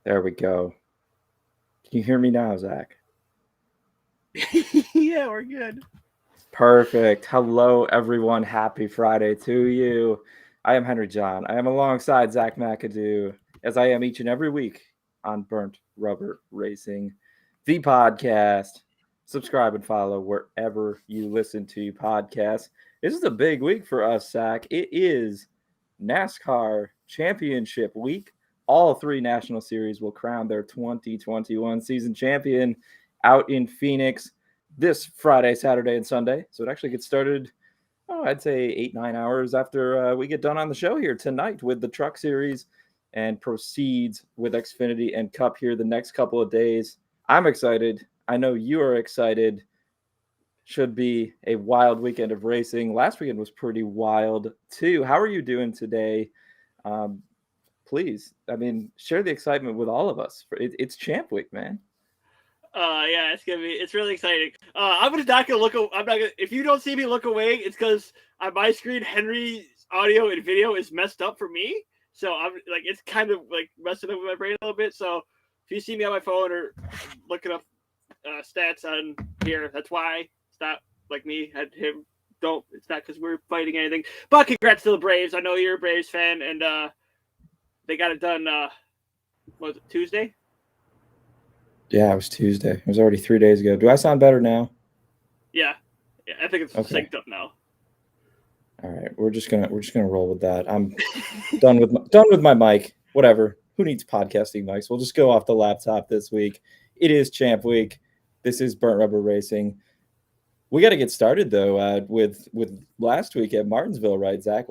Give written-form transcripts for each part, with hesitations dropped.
There we go. Can you hear me now, Zach? Yeah, we're good. Perfect. Hello, everyone. Happy Friday to you. I am Henry John. I am alongside Zach McAdoo, as I am each and every week on Burnt Rubber Racing, the podcast. Subscribe and follow wherever you listen to podcasts. This is a big week for us, Zach. It is NASCAR Championship Week. All three national series will crown their 2021 season champion out in Phoenix this Friday, Saturday, and Sunday. So it actually gets started, I'd say 8-9 hours after we get done on the show here tonight with the Truck Series and proceeds with Xfinity and Cup here the next couple of days. I'm excited. I know you are excited. Should be a wild weekend of racing. Last weekend was pretty wild too. How are you doing today? Um, Please, share the excitement with all of us. It's Champ Week, man. Yeah, it's really exciting. I'm not gonna look. I'm not gonna. If you don't see me look away, it's because on my screen Henry's audio and video is messed up for me. So I'm like, it's kind of like messing up with my brain a little bit. So if you see me on my phone or looking up stats on here, that's why. It's not like me and him. Don't. It's not because we're fighting anything. But congrats to the Braves. I know you're a Braves fan, and they got it done. What was it, Tuesday? Yeah, it was Tuesday. It was already 3 days ago. Do I sound better now? Yeah, I think it's synced up now. All right, we're just gonna roll with that. I'm done with my mic. Whatever. Who needs podcasting mics? We'll just go off the laptop this week. It is Champ Week. This is Burnt Rubber Racing. We got to get started though with last week at Martinsville, right, Zach?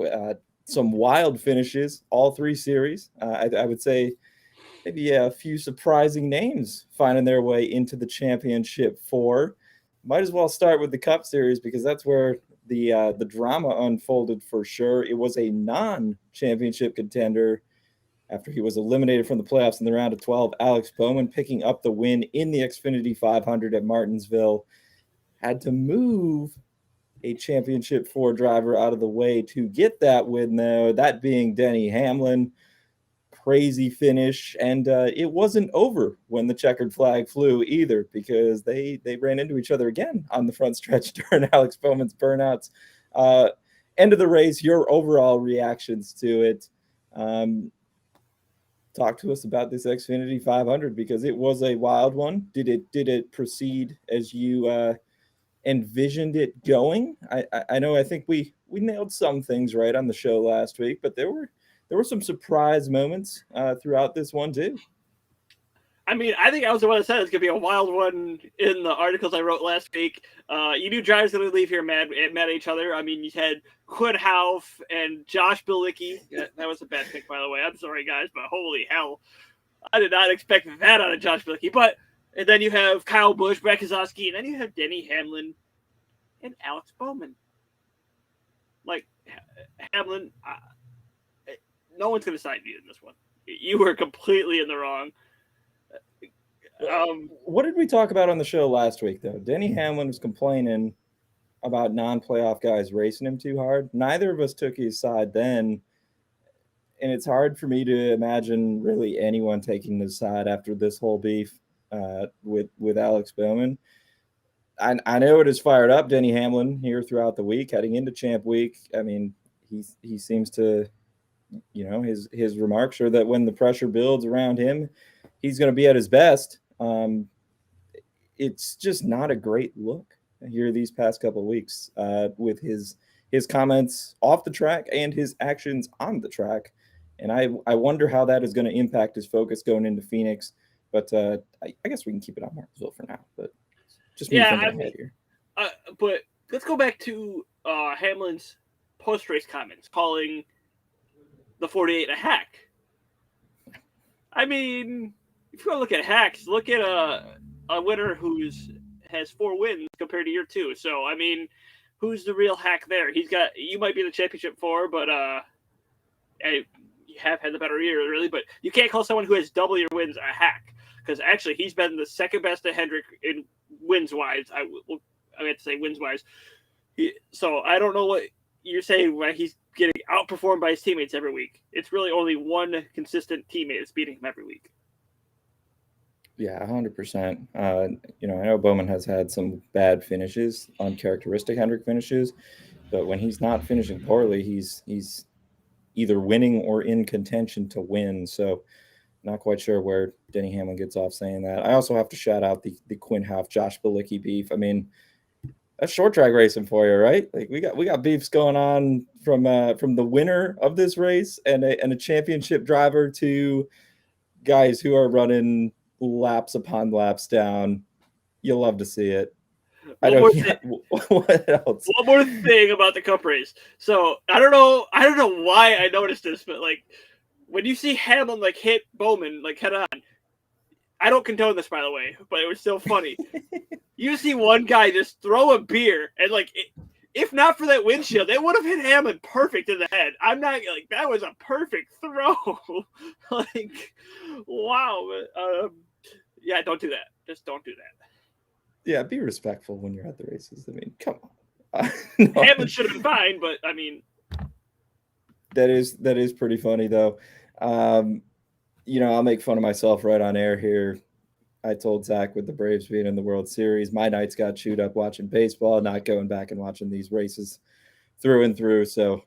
Some wild finishes, all three series. I would say maybe a few surprising names finding their way into the championship four. Might as well start with the Cup Series because that's where the drama unfolded for sure. It was a non-championship contender after he was eliminated from the playoffs in the round of 12. Alex Bowman picking up the win in the Xfinity 500 at Martinsville. Had to move a championship four driver out of the way to get that win, though, that being Denny Hamlin. Crazy finish, and it wasn't over when the checkered flag flew either because they ran into each other again on the front stretch during Alex Bowman's burnouts. End of the race, your overall reactions to it. Talk to us about this Xfinity 500 because it was a wild one. Did it proceed as you envisioned it going? I know I think we nailed some things right on the show last week, but there were some surprise moments throughout this one too. I mean, I think I was the one that said it's going to be a wild one in the articles I wrote last week. You knew drivers going to leave here mad at each other. I mean, you had Quinn Hauf and Josh Bilicki. That was a bad pick, by the way. I'm sorry, guys, but holy hell. I did not expect that out of Josh Bilicki. And then you have Kyle Busch, Brad Keselowski, and then you have Denny Hamlin and Alex Bowman. Like, Hamlin, no one's going to side you in this one. You were completely in the wrong. What did we talk about on the show last week, though? Denny Hamlin was complaining about non-playoff guys racing him too hard. Neither of us took his side then, and it's hard for me to imagine really anyone taking his side after this whole beef with Alex Bowman. I know it has fired up Denny Hamlin here throughout the week, heading into Champ Week. I mean, he seems to, his remarks are that when the pressure builds around him, he's going to be at his best. It's just not a great look here these past couple of weeks with his comments off the track and his actions on the track. And I wonder how that is going to impact his focus going into Phoenix. But I guess we can keep it on Martinsville for now. But just me thinking ahead here. But let's go back to Hamlin's post-race comments, calling the 48 a hack. I mean, if you want to look at hacks, look at a winner has 4 wins compared to year 2. So, I mean, who's the real hack there? You might be in the championship 4, but you have had the better year, really. But you can't call someone who has double your wins a hack because actually he's been the second best to Hendrick in wins-wise. I have to say wins-wise. So I don't know what you're saying when he's getting outperformed by his teammates every week. It's really only one consistent teammate that's beating him every week. Yeah, 100%. I know Bowman has had some bad finishes, uncharacteristic Hendrick finishes, but when he's not finishing poorly, he's either winning or in contention to win. So not quite sure where Denny Hamlin gets off saying that. I also have to shout out the Quinn Houff Josh Bilicki beef. I mean, that's short track racing for you, right? Like we got beefs going on from the winner of this race and a championship driver to guys who are running laps upon laps down. You'll love to see it. I One don't. more Yeah, thing. what else? One more thing about the Cup race. So I don't know why I noticed this, but like when you see Hamlin like hit Bowman like head on, I don't condone this by the way, but it was still funny. You see one guy just throw a beer and like. If not for that windshield, it would have hit Hamlin perfect in the head. I'm not like that was a perfect throw. Like, wow. Yeah, don't do that. Just don't do that. Yeah, be respectful when you're at the races. I mean, come on. No, Hamlin should have been fine, but I mean, that is pretty funny though. I'll make fun of myself right on air here. I told Zach with the Braves being in the World Series, my nights got chewed up watching baseball, not going back and watching these races through and through. So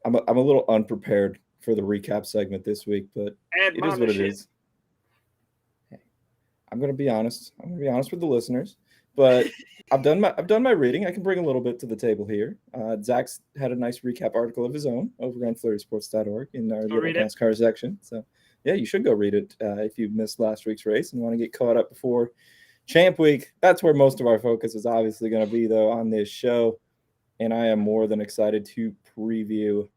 I'm a little unprepared for the recap segment this week, but it is what it is. I'm going to be honest. I'm going to be honest with the listeners, but I've done my reading. I can bring a little bit to the table here. Zach's had a nice recap article of his own over on FlurrySports.org in our little NASCAR section. So yeah, you should go read it if you missed last week's race and want to get caught up before Champ Week. That's where most of our focus is obviously going to be, though, on this show. And I am more than excited to preview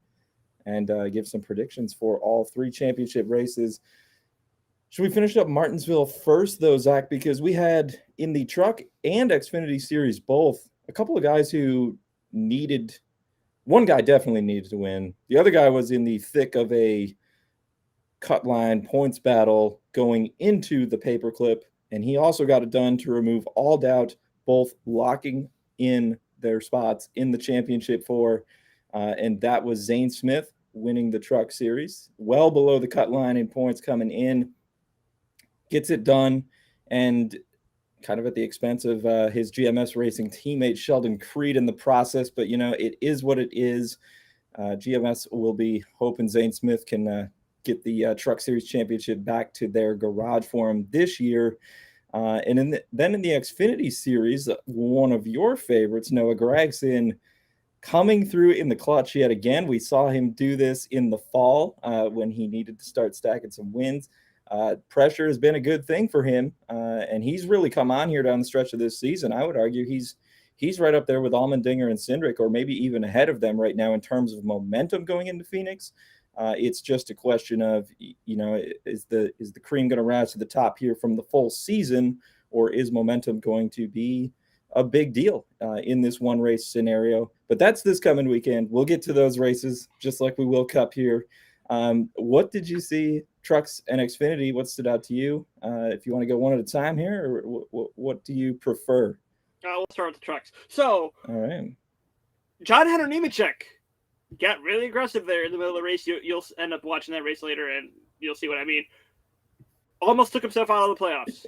and give some predictions for all three championship races. Should we finish up Martinsville first, though, Zach? Because we had in the Truck and Xfinity Series both a couple of guys who needed – one guy definitely needed to win. The other guy was in the thick of a cut line points battle going into the paperclip, and he also got it done to remove all doubt, both locking in their spots in the championship four, and that was Zane Smith winning the Truck Series, well below the cut line in points coming in, gets it done, and kind of at the expense of his GMS Racing teammate Sheldon Creed in the process, but it is what it is. GMS will be hoping Zane Smith can get the Truck Series Championship back to their garage for him this year. And then in the Xfinity Series, one of your favorites, Noah Gregson, coming through in the clutch yet again. We saw him do this in the fall when he needed to start stacking some wins. Pressure has been a good thing for him, and he's really come on here down the stretch of this season. I would argue he's right up there with Allmendinger and Cindric, or maybe even ahead of them right now in terms of momentum going into Phoenix. It's just a question of, is the cream going to rise to the top here from the full season, or is momentum going to be a big deal in this one race scenario? But that's this coming weekend. We'll get to those races just like we will Cup here. What did you see, Trucks and Xfinity? What stood out to you? If you want to go one at a time here, or what do you prefer? We'll start with the Trucks. So, all right, John Henry Nemechek got really aggressive there in the middle of the race. You'll end up watching that race later, and you'll see what I mean. Almost took himself out of the playoffs.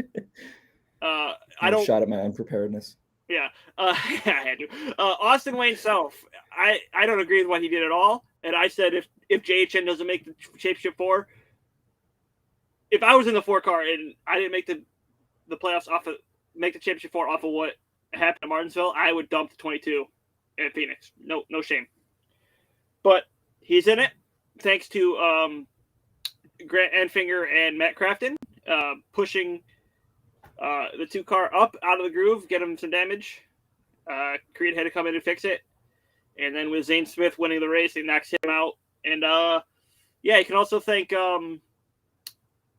I don't shot at my unpreparedness. Yeah, I had to. Austin Wayne Self, I don't agree with what he did at all. And I said if JHN doesn't make the championship four, if I was in the 4 car and I didn't make the playoffs make the championship four off of what happened at Martinsville, I would dump the 22 at Phoenix. No shame. But he's in it thanks to Grant Enfinger and Matt Crafton pushing the 2 car up out of the groove, get him some damage. Creed had to come in and fix it. And then with Zane Smith winning the race, it knocks him out. And you can also thank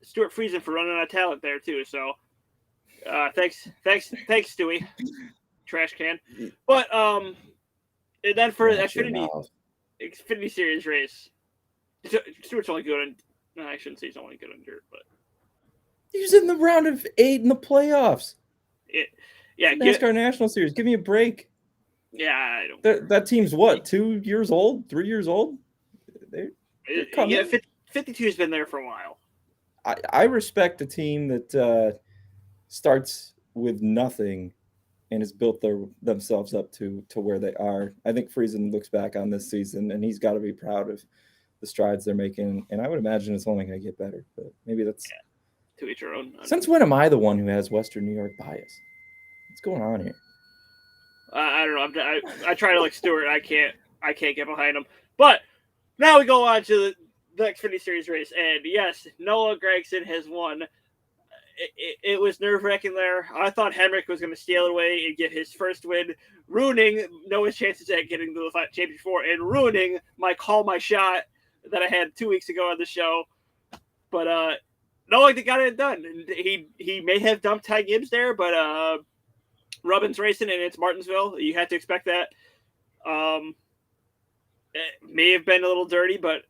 Stuart Friesen for running out of talent there too. So thanks Stewie, trash can. But and then for the Xfinity Series race, Stewart's only good on. I shouldn't say he's only good on dirt, but he was in the round of 8 in the playoffs. NASCAR National Series. Give me a break. Yeah, I don't. That team's what? 2 years old? 3 years old? 52 has been there for a while. I respect a team that starts with nothing and has built themselves up to where they are. I think Friesen looks back on this season and he's got to be proud of the strides they're making. And I would imagine it's only going to get better. But maybe that's to each your own. Since when am I the one who has Western New York bias? What's going on here? I don't know. I try to like Stewart. I can't get behind him. But now we go on to the Xfinity Series race, and yes, Noah Gregson has won. It was nerve-wracking there. I thought Hamrick was going to steal it away and get his first win, ruining Noah's chances at getting to the Championship 4 and ruining my call my shot that I had 2 weeks ago on the show. But Noah got it done. He may have dumped Ty Gibbs there, but Rubin's racing and it's Martinsville. You have to expect that. It may have been a little dirty, but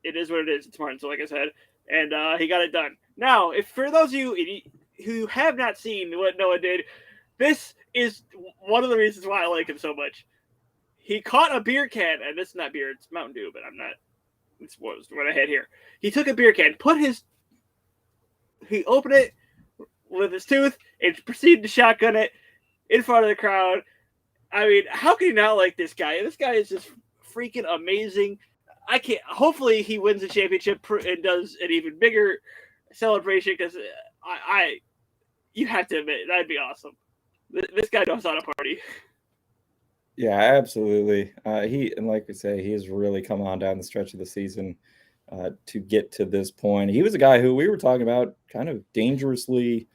it is what it is. It's Martinsville, like I said. And he got it done. Now, if for those of you who have not seen what Noah did, this is one of the reasons why I like him so much. He caught a beer can, and this is not beer, it's Mountain Dew, but I'm not. It's what I had here. He took a beer can, he opened it with his tooth, and proceeded to shotgun it in front of the crowd. I mean, how can you not like this guy? This guy is just freaking amazing. Hopefully he wins the championship and does an even bigger celebration, because you have to admit that'd be awesome. This guy knows how to party. Yeah, absolutely. And like we say, he has really come on down the stretch of the season to get to this point. He was a guy who we were talking about kind of dangerously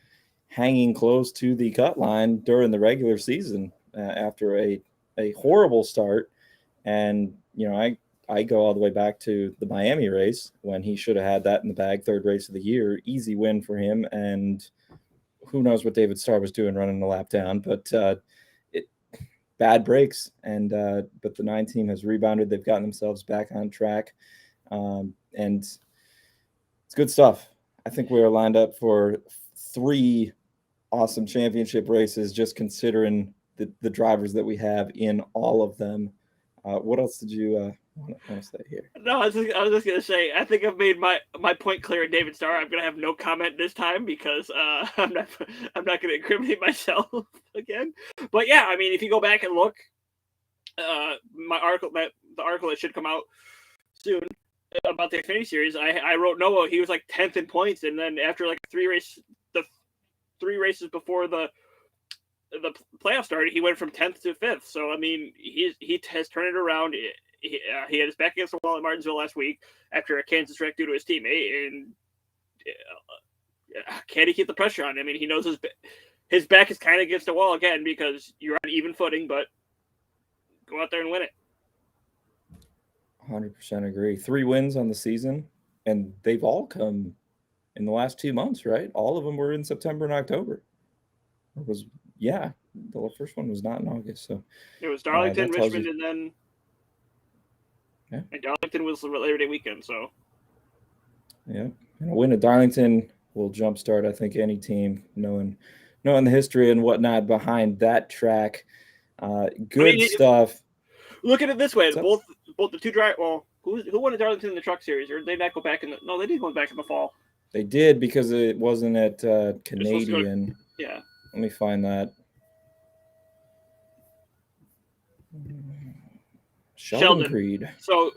hanging close to the cut line during the regular season after a horrible start. And, I go all the way back to the Miami race when he should have had that in the bag, third race of the year, easy win for him. And who knows what David Starr was doing running the lap down, but bad breaks. And but the 9 team has rebounded. They've gotten themselves back on track. And it's good stuff. I think we are lined up for 3 awesome championship races, just considering the drivers that we have in all of them. What else did you want to say here? No, I was just gonna say, I think I've made my point clear in David Starr. I'm gonna have no comment this time because I'm not gonna incriminate myself again. But yeah, I mean, if you go back and look, the article that should come out soon about the Xfinity Series, I wrote Noah. He was like 10th in points, and then after like the 3 races before the playoff started, he went from 10th to 5th. So I mean, he has turned it around. He had his back against the wall at Martinsville last week after a Kansas wreck due to his teammate, and can he keep the pressure on? I mean, he knows his back is kind of against the wall again because you're on even footing, but go out there and win it. 100% agree. 3 wins on the season, and they've all come in the last 2 months, right? All of them were in September and October. The first one was not in August. So it was Darlington, Richmond, and then and Darlington was Labor Day weekend. So and a win at Darlington will jumpstart, I think, any team knowing the history and whatnot behind that track. Good stuff. Look at it this way: both the 2 drivers. Well, who won at Darlington in the Truck Series? Or did they not go back No, they did go back in the fall. They did because it wasn't at Canadian. Yeah. Let me find that. Sheldon Creed. So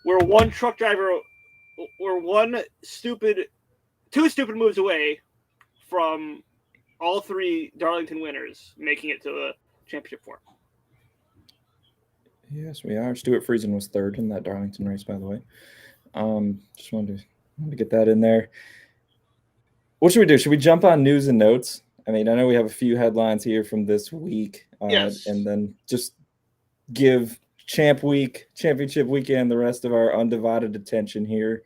we're 1 truck driver. We're 2 stupid moves away from all 3 Darlington winners making it to the Championship 4. Yes, we are. Stuart Friesen was 3rd in that Darlington race, by the way. Just wanted to get that in there. What should we do? Should we jump on news and notes? I mean, I know we have a few headlines here from this week. Yes. And then just give Championship Weekend the rest of our undivided attention here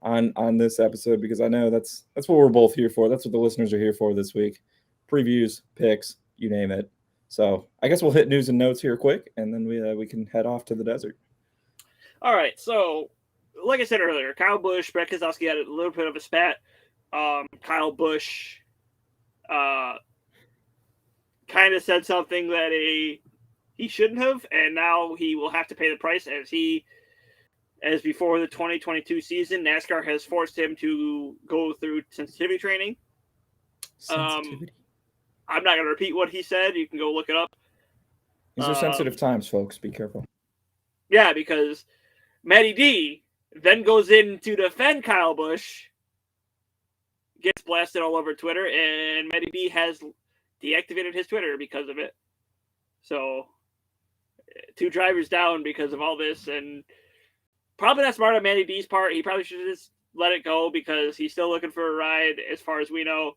on this episode, because I know that's what we're both here for. That's what the listeners are here for this week. Previews, picks, you name it. So I guess we'll hit news and notes here quick, and then we can head off to the desert. All right. So, like I said earlier, Kyle Busch, Brett Keselowski had a little bit of a spat. Kyle Busch kind of said something that he shouldn't have, and now he will have to pay the price as he as before the 2022 season, NASCAR has forced him to go through sensitivity training. Sensitivity. I'm not going to repeat what he said. You can go look it up. These are sensitive times, folks. Be careful. Yeah, because Matty D then goes in to defend Kyle Busch, gets blasted all over Twitter, and Matty D has deactivated his Twitter because of it. So, 2 drivers down because of all this, and probably not smart on Matty D's part. He probably should just let it go because he's still looking for a ride, as far as we know.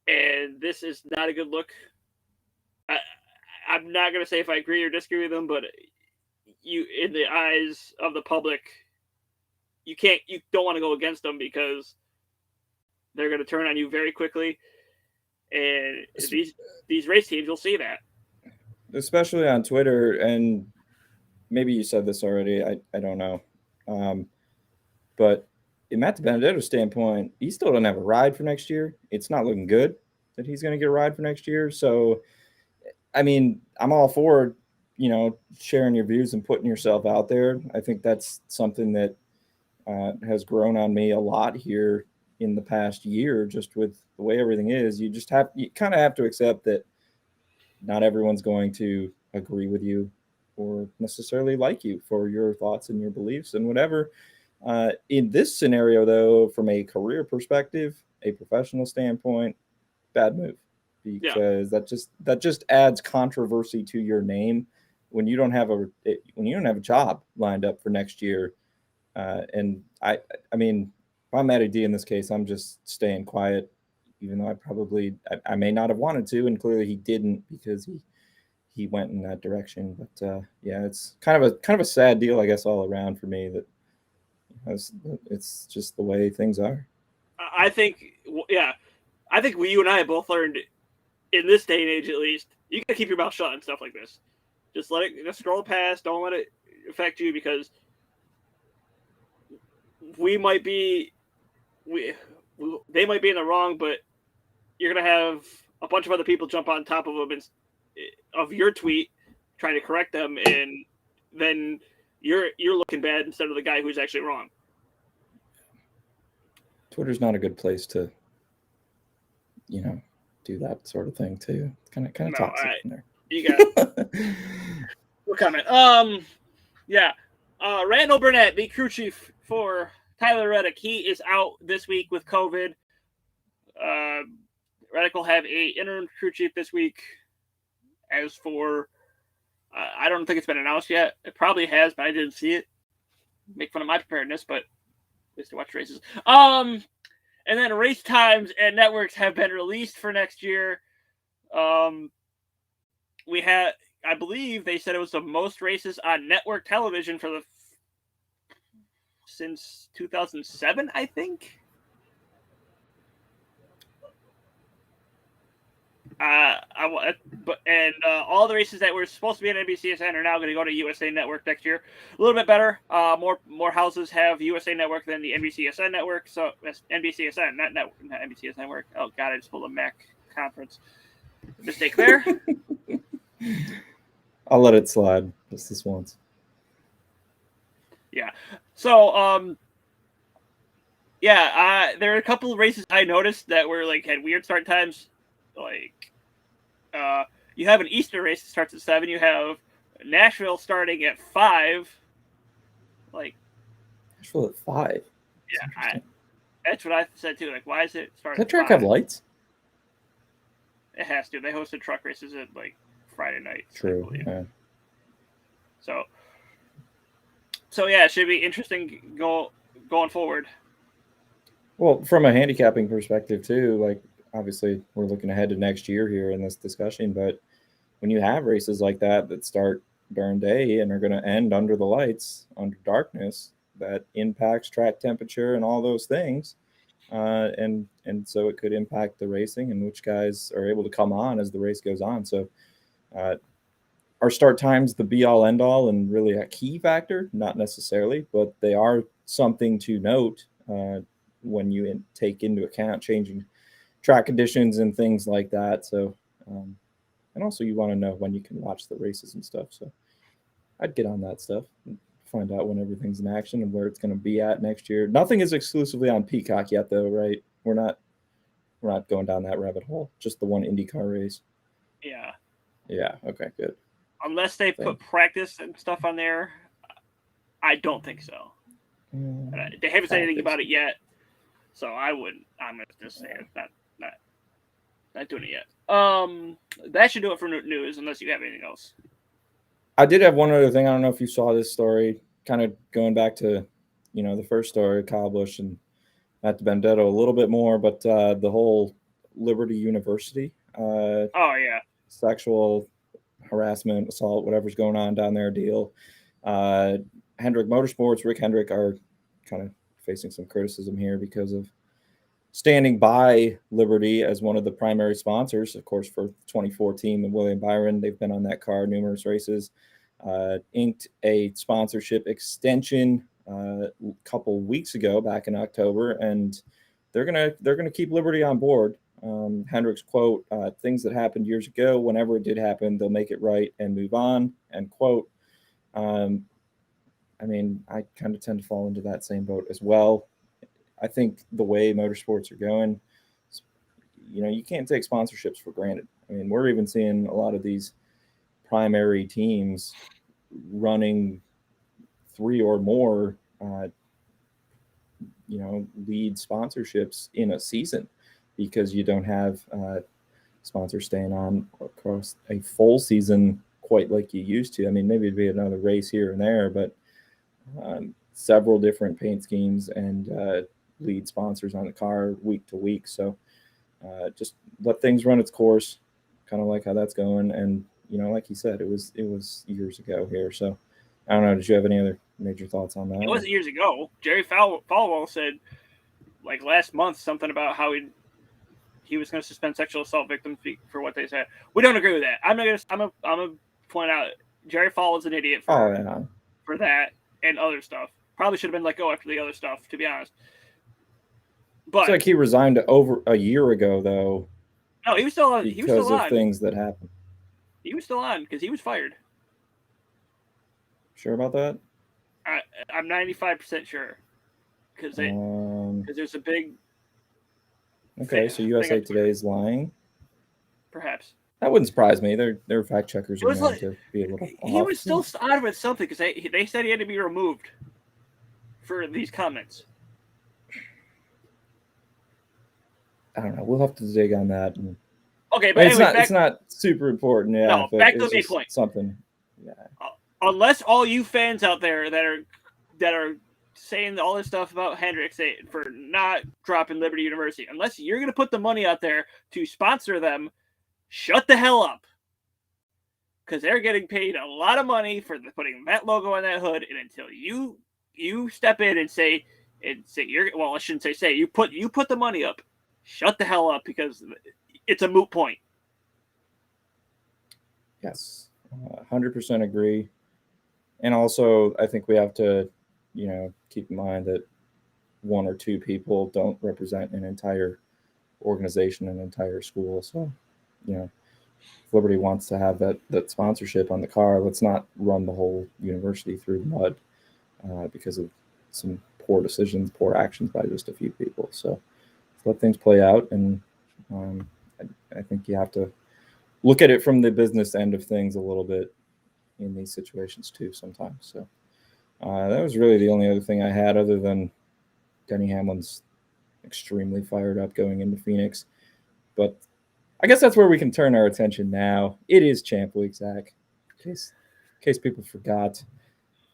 And this is not a good look. I'm not going to say if I agree or disagree with him, but you, in the eyes of the public, you don't want to go against them because they're going to turn on you very quickly. And these race teams will see that. Especially on Twitter, and maybe you said this already, I don't know. But in Matt DiBenedetto's standpoint, he still doesn't have a ride for next year. It's not looking good that he's going to get a ride for next year. So, I mean, I'm all for, sharing your views and putting yourself out there. I think that's something that has grown on me a lot here in the past year, just with the way everything is. You kind of have to accept that not everyone's going to agree with you or necessarily like you for your thoughts and your beliefs and whatever. In this scenario, though, from a career perspective, a professional standpoint, bad move, because that just adds controversy to your name when you don't have a job lined up for next year. And I mean, if I'm Matty D in this case, I'm just staying quiet, even though I may not have wanted to, and clearly he didn't because he went in that direction. But it's kind of a sad deal, I guess, all around for me. That it's just the way things are. I think you and I have both learned in this day and age, at least, you gotta keep your mouth shut and stuff like this. Just just scroll past. Don't let it affect you, because they might be in the wrong, but you're gonna have a bunch of other people jump on top of them of your tweet, trying to correct them, and then you're looking bad instead of the guy who's actually wrong. Twitter's not a good place to, do that sort of thing too. Kind of toxic in there. You got no comment. Randall Burnett, the crew chief for Tyler Reddick, he is out this week with COVID. Reddick will have a interim crew chief this week. As for, I don't think it's been announced yet. It probably has, but I didn't see it. Make fun of my preparedness, but at least to watch races. And then race times and networks have been released for next year. We had, I believe they said it was the most races on network television since 2007, I think. All the races that were supposed to be on NBCSN are now going to go to USA Network next year. A little bit better. More houses have USA Network than the NBCSN network. So that's NBCSN, not NBCSN network. Oh God, I just pulled a Mac conference mistake there. I'll let it slide just this once. Yeah. So there are a couple of races I noticed that were had weird start times. You have an Easter race that starts at 7. You have Nashville starting at 5. Nashville at 5. Yeah, that's what I said too. Why is it starting? Does that track have lights? It has to. They hosted truck races at Friday night. True. Yeah. So yeah, it should be interesting going forward. Well, from a handicapping perspective too, obviously we're looking ahead to next year here in this discussion, but when you have races like that start during day and are going to end under the lights, under darkness, that impacts track temperature and all those things. And so it could impact the racing and which guys are able to come on as the race goes on. So our start times, the be all end all and really a key factor, not necessarily, but they are something to note when you take into account changing track conditions and things like that. So, and also you want to know when you can watch the races and stuff. So I'd get on that stuff. find out when everything's in action and where it's going to be at next year. Nothing is exclusively on Peacock yet, though, right? We're not going down that rabbit hole. Just the one IndyCar race. Yeah. Yeah. Okay. Good. Unless they put practice and stuff on there, I don't think so. They haven't said anything about it yet, so I wouldn't. I'm gonna just say it. Not doing it yet. That should do it for news, unless you have anything else. I did have one other thing. I don't know if you saw this story, kind of going back to, the first story, Kyle Busch and Matt DiBenedetto a little bit more, but the whole Liberty University. Sexual harassment, assault, whatever's going on down there deal. Hendrick Motorsports, Rick Hendrick, are kind of facing some criticism here because of standing by Liberty as one of the primary sponsors, of course, for 2014 and William Byron. They've been on that car numerous races. Inked a sponsorship extension a couple weeks ago, back in October, and they're gonna keep Liberty on board. Hendrick's quote, things that happened years ago, whenever it did happen, they'll make it right and move on, end quote. I mean, I kind of tend to fall into that same boat as well. I think the way motorsports are going, you can't take sponsorships for granted. I mean, we're even seeing a lot of these primary teams running 3 or more, lead sponsorships in a season, because you don't have sponsors staying on across a full season quite like you used to. I mean, maybe it'd be another race here and there, but several different paint schemes and lead sponsors on the car week to week. So just let things run its course, kind of like how that's going. And, like you said, it was years ago here. So I don't know. Did you have any other major thoughts on that? It wasn't years ago. Jerry Falwell said, like last month, something about how he was going to suspend sexual assault victims for what they said. We don't agree with that. I'm gonna point out Jerry Falwell's an idiot for that and other stuff. Probably should have been let go after the other stuff, to be honest. But it's like he resigned over a year ago, though. No, he was still on. Because of things that happened. He was still on because he was fired. Sure about that? I'm 95% sure. Because there's a big. Okay, so USA Today is lying. Perhaps. That wouldn't surprise me. Their fact checkers are going to be a little off. He was still out of it something because they said he had to be removed for these comments. I don't know. We'll have to dig on that. Okay, but it's not super important. Yeah, no, back to the main point. Something. Yeah. Unless all you fans out there that are saying all this stuff about Hendrick for not dropping Liberty University, unless you're going to put the money out there to sponsor them, shut the hell up. Because they're getting paid a lot of money for putting that logo on that hood, and until you step in and say I shouldn't say you put the money up, shut the hell up, because it's a moot point. Yes, 100% agree. And also, I think we have to, keep in mind that one or two people don't represent an entire organization, an entire school. So, if Liberty wants to have that sponsorship on the car, let's not run the whole university through the mud because of some poor decisions, poor actions by just a few people. So let things play out. And I think you have to look at it from the business end of things a little bit in these situations too sometimes. So that was really the only other thing I had, other than Denny Hamlin's extremely fired up going into Phoenix. But I guess that's where we can turn our attention now. It is Champ Week, Zach, in case people forgot.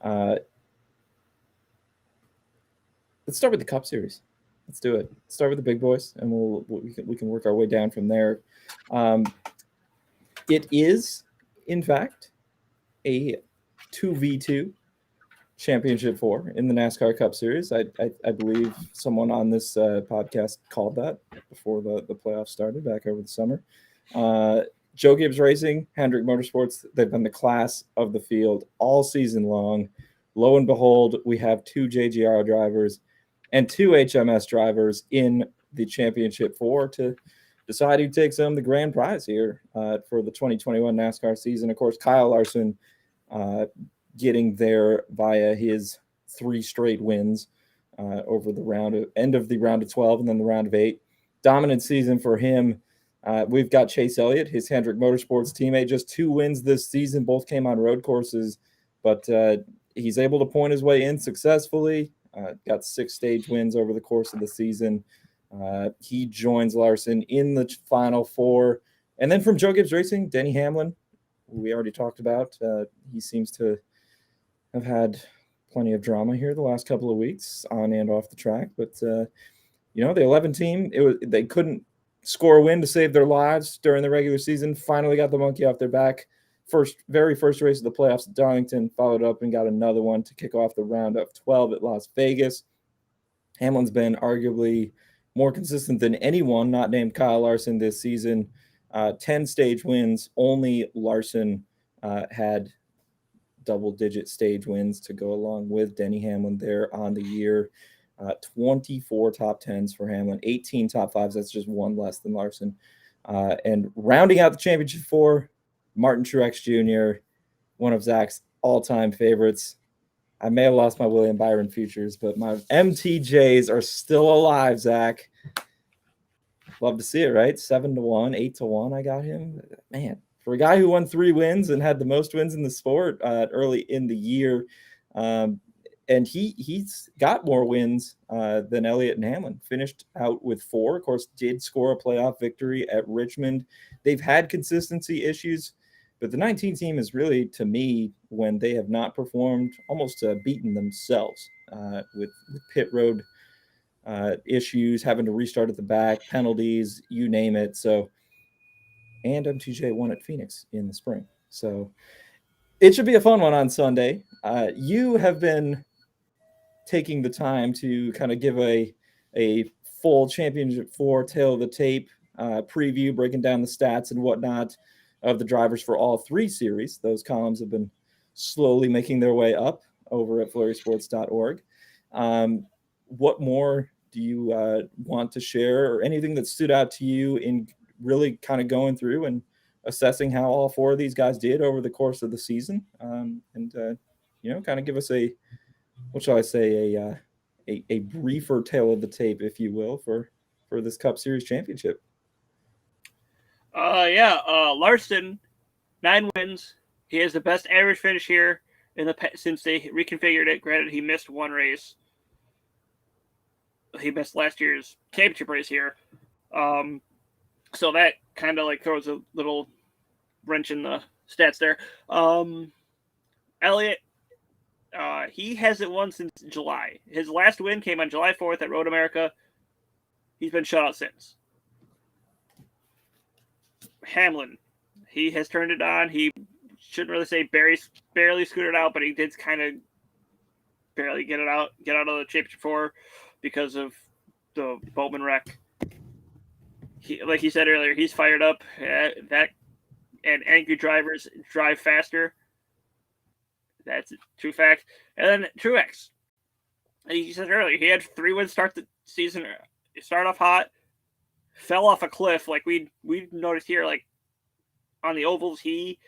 Let's start with the Cup Series. Let's do it. Start with the big boys, and we can work our way down from there. It is, in fact, a 2v2 Championship 4 in the NASCAR Cup Series. I believe someone on this podcast called that before the playoffs started back over the summer. Joe Gibbs Racing, Hendrick Motorsports, they've been the class of the field all season long. Lo and behold, we have 2 JGR drivers and 2 HMS drivers in the Championship 4 to decide who takes home the grand prize here for the 2021 NASCAR season. Of course, Kyle Larson getting there via his 3 straight wins over the end of the round of 12 and then the round of 8. Dominant season for him. We've got Chase Elliott, his Hendrick Motorsports teammate, just 2 wins this season. Both came on road courses, but he's able to point his way in successfully. Got 6 stage wins over the course of the season. He joins Larson in the final 4. And then from Joe Gibbs Racing, Denny Hamlin, who we already talked about. He seems to have had plenty of drama here the last couple of weeks on and off the track. But, the 11 team, they couldn't score a win to save their lives during the regular season. Finally got the monkey off their back. Very first race of the playoffs at Darlington, followed up and got another one to kick off the round of 12 at Las Vegas. Hamlin's been arguably more consistent than anyone not named Kyle Larson this season. 10 stage wins. Only Larson had double-digit stage wins to go along with Denny Hamlin there on the year. 24 top 10s for Hamlin, 18 top 5s. That's just 1 less than Larson. And rounding out the championship 4, Martin Truex Jr., one of Zach's all-time favorites. I may have lost my William Byron futures, but my MTJs are still alive, Zach. Love to see it, right? 7-1, 8-1. I got him. Man, for a guy who won 3 wins and had the most wins in the sport early in the year, and he's got more wins than Elliott and Hamlin. Finished out with 4. Of course, did score a playoff victory at Richmond. They've had consistency issues, but the 19 team is really, to me, when they have not performed, almost beaten themselves with pit road issues, having to restart at the back, penalties, you name it. So, and MTJ won at Phoenix in the spring. So it should be a fun one on Sunday. You have been taking the time to kind of give a full Championship 4 tail of the tape preview, breaking down the stats and whatnot of the drivers for all 3 series. Those columns have been slowly making their way up over at flurrysports.org. What more do you want to share, or anything that stood out to you in really kind of going through and assessing how all 4 of these guys did over the course of the season? And kind of give us what shall I say, a briefer tale of the tape, if you will, for this Cup Series championship. Larson, 9 wins. He has the best average finish here since they reconfigured it. Granted, he missed 1 race. He missed last year's championship race here. So that kind of like throws a little wrench in the stats there. Elliott, he hasn't won since July. His last win came on July 4th at Road America. He's been shut out since. Hamlin, he has turned it on. He shouldn't really say barely scooted out, but he did kind of barely get out of the championship 4 because of the Bowman wreck. Like you said earlier, he's fired up. And angry drivers drive faster. That's a true fact. And then Truex, like you said earlier, he had 3 wins start the season. Start off hot, fell off a cliff. Like we noticed here, like on the ovals, he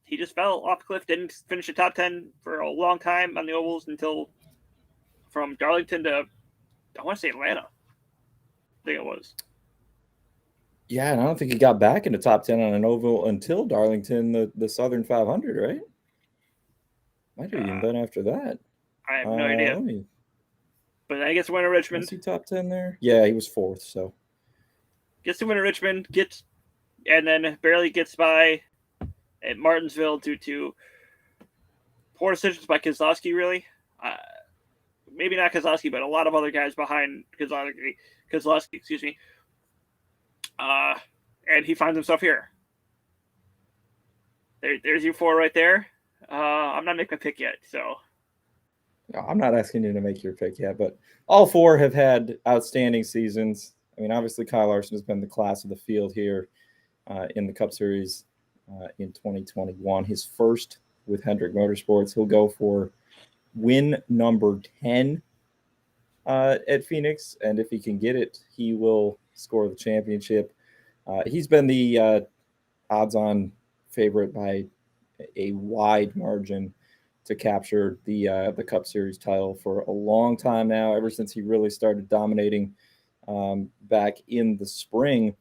just fell off the cliff. Didn't finish the top 10 for a long time on the ovals until from Darlington to, I want to say, Atlanta. I think it was. Yeah, and I don't think he got back into top 10 on an oval until Darlington, the Southern 500, right? Might have even been after that. I have no idea. But I guess winner Richmond. Was he top 10 there? Yeah, he was 4th. So gets to winner Richmond, and then barely gets by at Martinsville due to poor decisions by Keselowski. Really, maybe not Keselowski, but a lot of other guys behind Keselowski. Excuse me. And he finds himself here. There's your 4 right there. I'm not making a pick yet, so. No, I'm not asking you to make your pick yet, but all 4 have had outstanding seasons. I mean, obviously, Kyle Larson has been the class of the field here in the Cup Series in 2021. His first with Hendrick Motorsports. He'll go for win number 10 at Phoenix, and if he can get it, he will score the championship. He's been the odds-on favorite by a wide margin to capture the Cup Series title for a long time now, ever since he really started dominating back in the spring.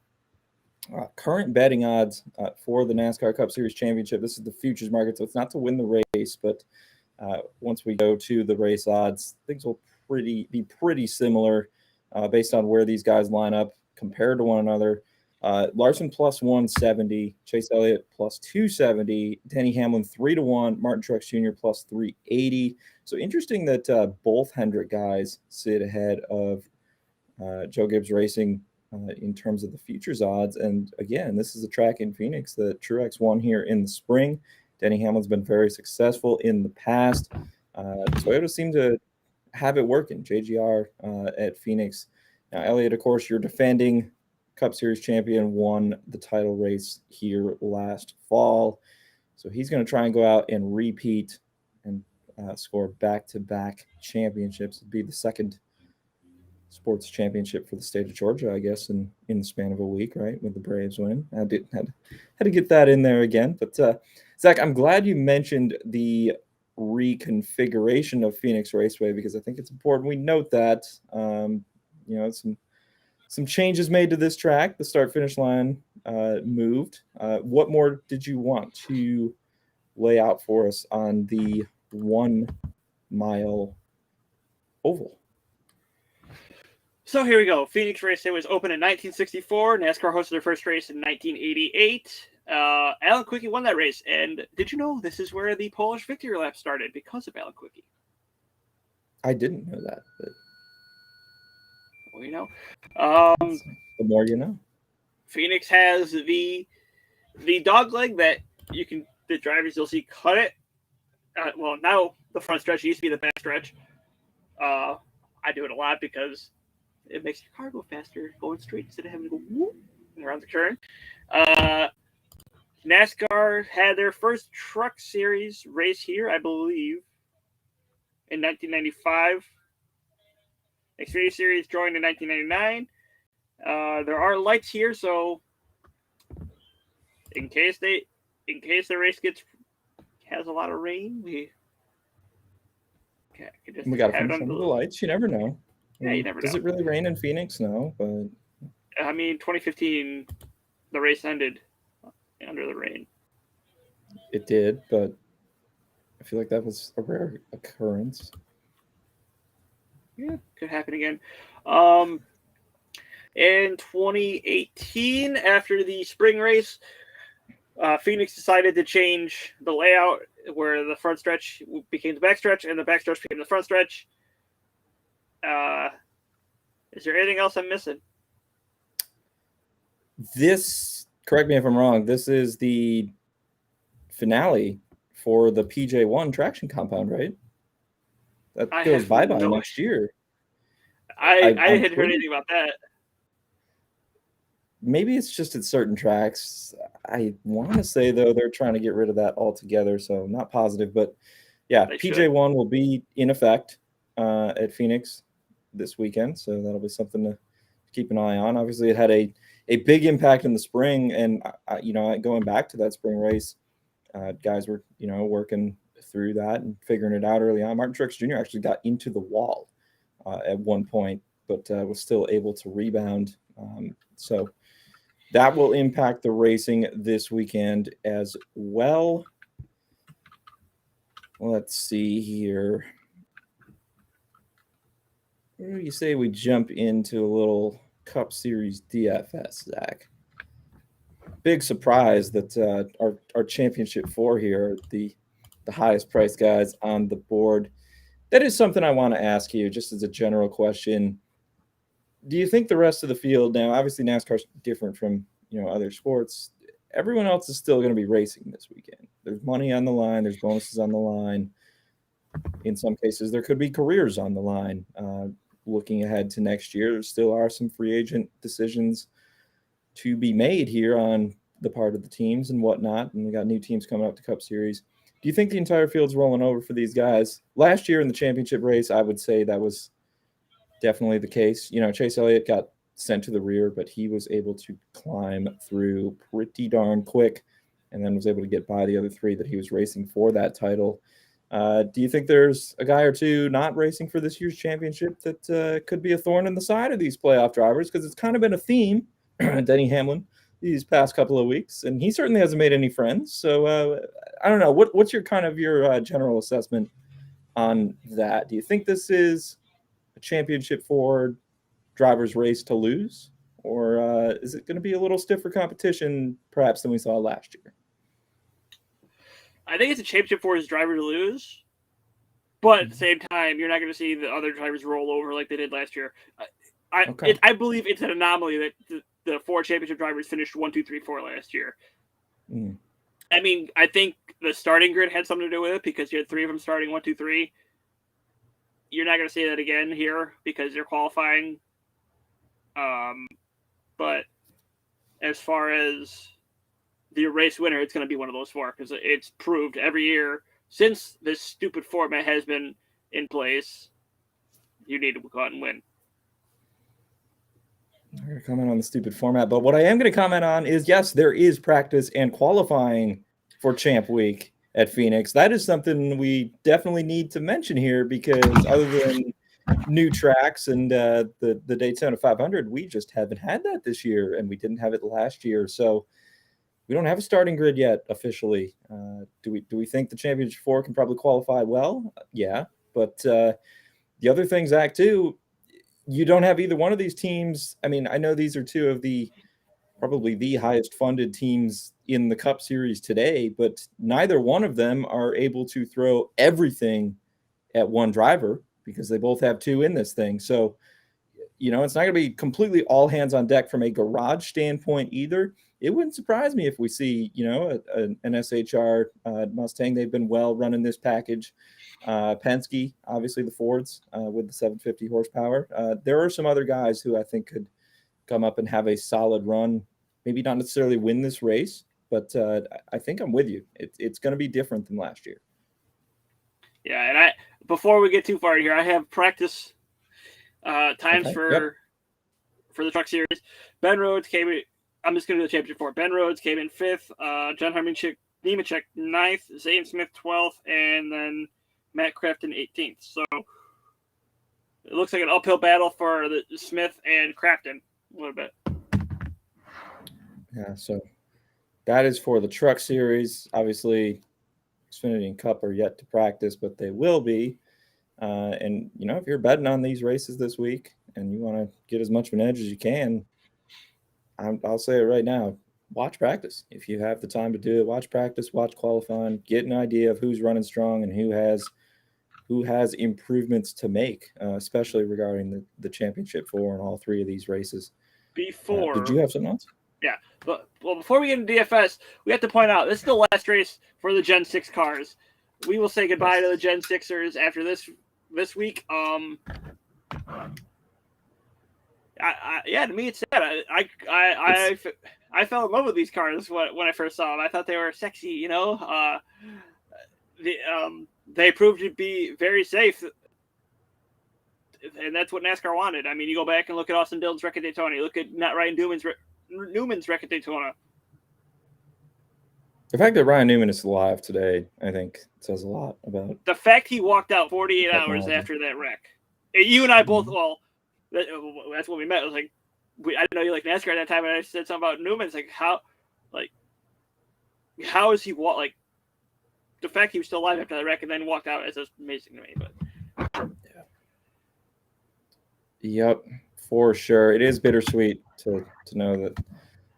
Current betting odds for the NASCAR Cup Series Championship. This is the futures market, so it's not to win the race, but once we go to the race odds, things will be pretty similar based on where these guys line up compared to one another. Larson plus 170, Chase Elliott plus 270, Denny Hamlin 3-1, Martin Truex Jr. plus 380. So interesting that both Hendrick guys sit ahead of Joe Gibbs Racing in terms of the futures odds. And again, this is a track in Phoenix that Truex won here in the spring. Denny Hamlin's been very successful in the past. Toyota seemed to have it working, JGR at Phoenix. Now, Elliott, of course, your defending Cup Series champion, won the title race here last fall. So he's going to try and go out and repeat and score back-to-back championships. It'd be the second sports championship for the state of Georgia, I guess, in the span of a week, right, with the Braves win. I had to get that in there again. But, Zach, I'm glad you mentioned the reconfiguration of Phoenix Raceway, because I think it's important we note that, some changes made to this track. The start-finish line moved. What more did you want to lay out for us on the 1 mile oval? So here we go. Phoenix Raceway was opened in 1964. NASCAR hosted their first race in 1988. Alan Quickie won that race. And did you know this is where the Polish victory lap started because of Alan Quickie? I didn't know that. But... well, you know. The more you know. Phoenix has the dog leg that the drivers you'll see cut it. Well, now the front stretch used to be the back stretch. I do it a lot because it makes your car go faster going straight instead of having to go whoop around the turn. NASCAR had their first truck series race here, I believe, in 1995. Xfinity Series joined in 1999. There are lights here, so in case the race has a lot of rain, we got to finish under the lights. You never know. Yeah, you never know. Does it really rain in Phoenix? No, but I mean, 2015, the race ended under the rain. It did, but I feel like that was a rare occurrence. Yeah, could happen again. In 2018, after the spring race, Phoenix decided to change the layout where the front stretch became the back stretch and the back stretch became the front stretch. Is there anything else I'm missing? This, correct me if I'm wrong, this is the finale for the PJ1 traction compound, right? That goes bye-bye next year. I hadn't heard anything about that. Maybe it's just at certain tracks. I want to say, though, they're trying to get rid of that altogether, so not positive. But, yeah, PJ1 will be in effect at Phoenix this weekend, so that'll be something to keep an eye on. Obviously, it had a big impact in the spring, and, going back to that spring race, guys were, working through that and figuring it out early on. Martin Truex Jr. actually got into the wall at one point, but was still able to rebound. So that will impact the racing this weekend as well. Let's see here. Where do you say we jump into a little Cup Series DFS, Zach? Big surprise that our championship 4 here are the highest priced guys on the board. That is something I want to ask you, just as a general question. Do you think the rest of the field now, obviously NASCAR is different from other sports, everyone else is still going to be racing this weekend? There's money on the line, there's bonuses on the line. In some cases, there could be careers on the line. Looking ahead to next year, there still are some free agent decisions to be made here on the part of the teams and whatnot. And we got new teams coming up to Cup Series. Do you think the entire field's rolling over for these guys? Last year in the championship race, I would say that was definitely the case. Chase Elliott got sent to the rear, but he was able to climb through pretty darn quick and then was able to get by the other 3 that he was racing for that title. Do you think there's a guy or two not racing for this year's championship that could be a thorn in the side of these playoff drivers? Because it's kind of been a theme, Denny Hamlin, these past couple of weeks, and he certainly hasn't made any friends. So I don't know. What's your general assessment on that? Do you think this is a championship for drivers' race to lose, or is it going to be a little stiffer competition perhaps than we saw last year? I think it's a championship for his driver to lose, but at the same time, you're not going to see the other drivers roll over like they did last year. I believe it's an anomaly that the 4 championship drivers finished 1, 2, 3, 4 last year. Mm. I mean, I think the starting grid had something to do with it because you had 3 of them starting 1, 2, 3. You're not going to see that again here because they're qualifying. But as far as the race winner, it's going to be one of those 4 because it's proved every year since this stupid format has been in place, you need to go out and win. I'm going to comment on the stupid format, but what I am going to comment on is, yes, there is practice and qualifying for Champ Week at Phoenix. That is something we definitely need to mention here because other than new tracks and the Daytona 500, we just haven't had that this year, and we didn't have it last year. So we don't have a starting grid yet officially. Do we think the Championship 4 can probably qualify well? Yeah, but the other thing, Zach, too, you don't have either one of these teams. I mean, I know these are 2 of probably the highest funded teams in the Cup Series today, but neither one of them are able to throw everything at one driver because they both have 2 in this thing. So, it's not going to be completely all hands on deck from a garage standpoint either. It wouldn't surprise me if we see, an SHR Mustang. They've been well running this package. Penske, obviously the Fords with the 750 horsepower. There are some other guys who I think could come up and have a solid run. Maybe not necessarily win this race, but I think I'm with you. It's going to be different than last year. Yeah, and before we get too far here, I have practice times for the Truck Series. Ben Rhodes came in. I'm just going to do the championship 4. Ben Rhodes came in 5th. John Harmon Nemechek 9th. Zane Smith 12th, and then Matt Crafton 18th. So it looks like an uphill battle for the Smith and Crafton a little bit. Yeah, so that is for the Truck Series. Obviously, Xfinity and Cup are yet to practice, but they will be. And, if you're betting on these races this week and you want to get as much of an edge as you can, I'll say it right now, watch practice. If you have the time to do it, watch practice, watch qualifying, get an idea of who's running strong and who has improvements to make, especially regarding the Championship 4 in all 3 of these races. Did you have something else? Yeah. Well, before we get into DFS, we have to point out this is the last race for the Gen 6 cars. We will say goodbye to the Gen 6ers after this week. To me it's sad. I fell in love with these cars when I first saw them. I thought they were sexy, they proved to be very safe, and that's what NASCAR wanted. I mean, you go back and look at Austin Dillon's wreck at Daytona. You look at Ryan Newman's wreck at Daytona. The fact that Ryan Newman is alive today, I think, says a lot about the fact he walked out 48 hours after that wreck. You and I both, that's when we met. I was like, I didn't know you like NASCAR at that time, and I said something about Newman. It's like, how is he the fact he was still alive after that wreck and then walked out is just amazing to me. But Yep, for sure. It is bittersweet to know that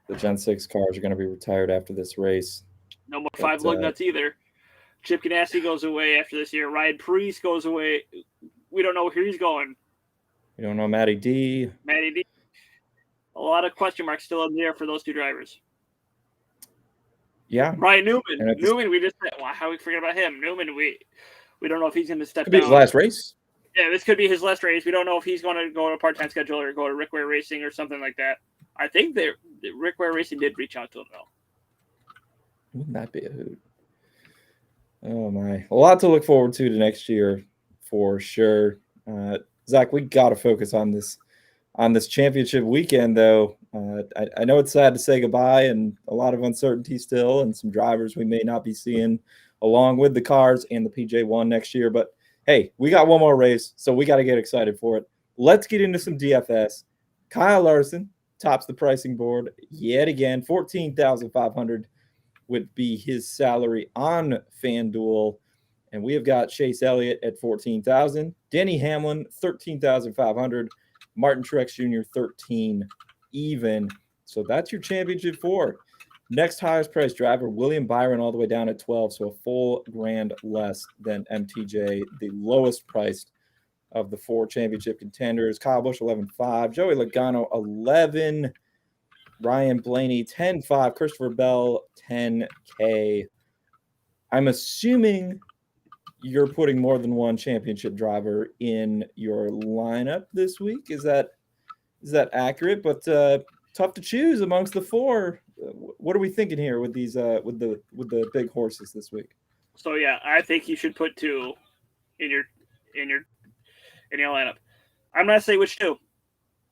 the Gen 6 cars are going to be retired after this race. No more 5 lug nuts either. Chip Ganassi goes away after this year. Ryan Preece goes away. We don't know where he's going. We don't know Matty D. A lot of question marks still in the air for those 2 drivers. Yeah. Ryan Newman, we just how we forget about him. Newman, we don't know if he's going to step down. Could be his last race. Yeah, this could be his last race. We don't know if he's going to go to a part-time schedule or go to Rick Ware Racing or something like that. I think that Rick Ware Racing did reach out to him, though. Wouldn't that be a hoot? Oh, my. A lot to look forward to next year, for sure. Zach, we got to focus on this championship weekend, though. I know it's sad to say goodbye and a lot of uncertainty still and some drivers we may not be seeing along with the cars and the PJ1 next year. But, hey, we got one more race, so we got to get excited for it. Let's get into some DFS. Kyle Larson tops the pricing board yet again. $14,500 would be his salary on FanDuel. And we have got Chase Elliott at $14,000, Denny Hamlin $13,500, Martin Truex Jr. 13 even. So that's your championship four. Next highest priced driver, William Byron, all the way down at 12, so a full grand less than MTJ, the lowest priced of the four championship contenders. Kyle Busch 11.5, Joey Logano 11, Ryan Blaney 10.5, Christopher Bell 10K. I'm assuming you're putting more than one championship driver in your lineup this week. Is that accurate? But tough to choose amongst the four. What are we thinking here with these with the big horses this week? So yeah, I think you should put two in your lineup. I'm not saying which two.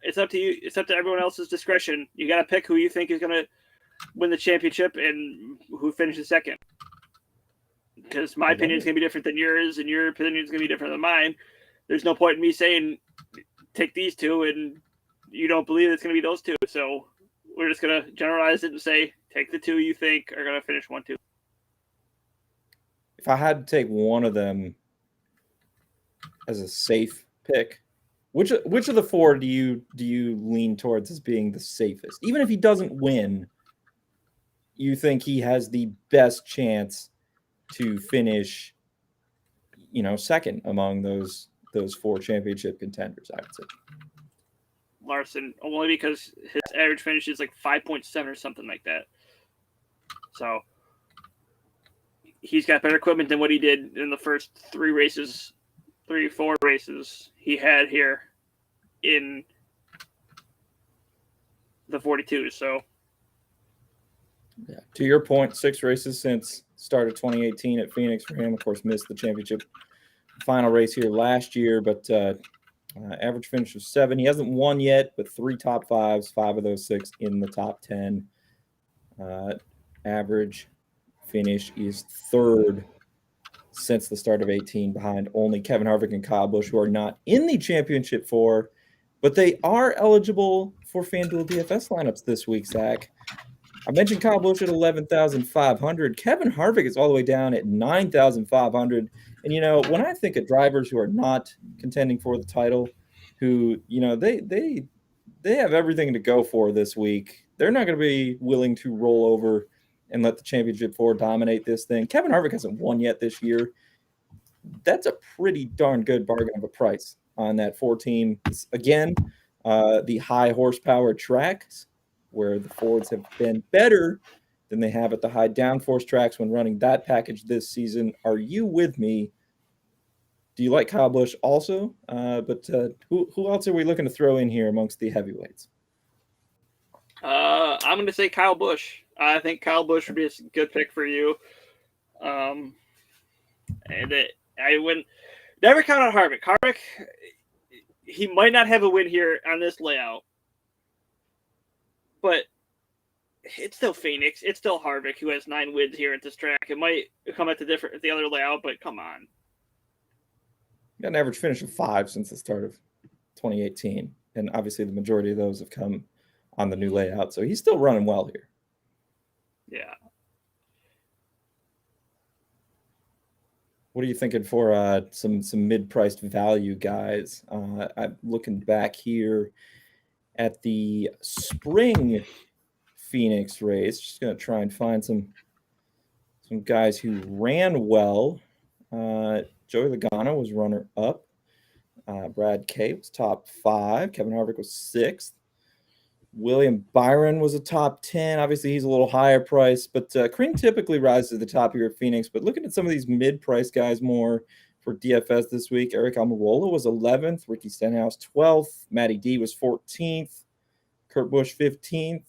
It's up to you. It's up to everyone else's discretion. You got to pick who you think is going to win the championship and who finishes second. Because my opinion is going to be different than yours, and your opinion is going to be different than mine. There's no point in me saying take these two, and you don't believe it's going to be those two. So we're just going to generalize it and say take the two you think are going to finish 1-2. If I had to take one of them as a safe pick, which of the four do you lean towards as being the safest? Even if he doesn't win, you think he has the best chance to finish, second among those four championship contenders, I would say. Larson, only because his average finish is like 5.7 or something like that. So he's got better equipment than what he did in the first 4 races he had here in the 42. So yeah, to your point, 6 races since start of 2018 at Phoenix for him. Of course, missed the championship final race here last year, but average finish of 7. He hasn't won yet, but 3 top 5s, 5 of those 6 in the top 10. Average finish is 3rd since the start of 18, behind only Kevin Harvick and Kyle Busch, who are not in the championship 4, but they are eligible for FanDuel DFS lineups this week, Zach. I mentioned Kyle Busch at 11,500. Kevin Harvick is all the way down at 9,500. And, when I think of drivers who are not contending for the title, who, they have everything to go for this week, they're not going to be willing to roll over and let the championship 4 dominate this thing. Kevin Harvick hasn't won yet this year. That's a pretty darn good bargain of a price on that 4 team. Again, the high horsepower tracks, where the Fords have been better than they have at the high downforce tracks when running that package this season. Are you with me? Do you like Kyle Busch also? But who else are we looking to throw in here amongst the heavyweights? I'm going to say Kyle Busch. I think Kyle Busch would be a good pick for you. I wouldn't never count on Harvick. Harvick, he might not have a win here on this layout, but it's still Phoenix. It's still Harvick, who has 9 wins here at this track. It might come at the other layout, but come on. Got an average finish of 5 since the start of 2018, and obviously the majority of those have come on the new layout. So he's still running well here. Yeah. What are you thinking for some mid-priced value guys? I'm looking back here at the spring Phoenix race. Just going to try and find some guys who ran well. Joey Logano was runner-up. Brad K was top 5. Kevin Harvick was 6th. William Byron was a top 10. Obviously, he's a little higher price, but Cream typically rises to the top here at Phoenix. But looking at some of these mid-price guys more for DFS this week, Eric Almirola was 11th. Ricky Stenhouse, 12th. Matty D was 14th. Kurt Busch, 15th.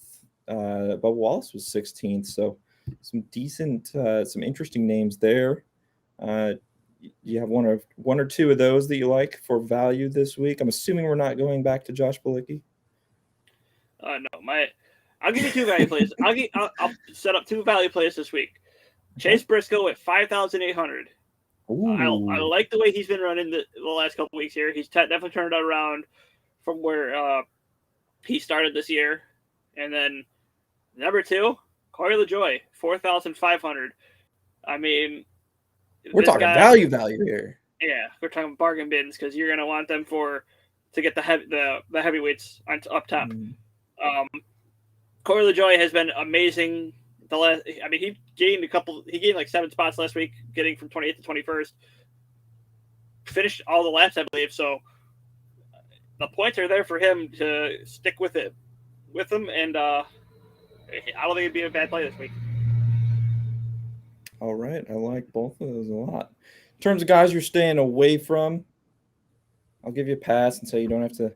Bubba Wallace was 16th. So some decent, some interesting names there. You have one or two of those that you like for value this week? I'm assuming we're not going back to Josh Bilicki. I'll give you two value plays. I'll set up two value plays this week. Chase Briscoe at 5,800. I like the way he's been running the last couple weeks here. He's definitely turned it around from where he started this year. And then number two, Corey LaJoie, 4,500. I mean, we're talking value here. Yeah, we're talking bargain bins because you're gonna want them to get the heavyweights up top. Corey LaJoie has been amazing. He gained like 7 spots last week, getting from 28th to 21st. Finished all the laps, I believe. So the points are there for him to stick with him, and I don't think it'd be a bad play this week. All right, I like both of those a lot. In terms of guys you're staying away from, I'll give you a pass and say you don't have to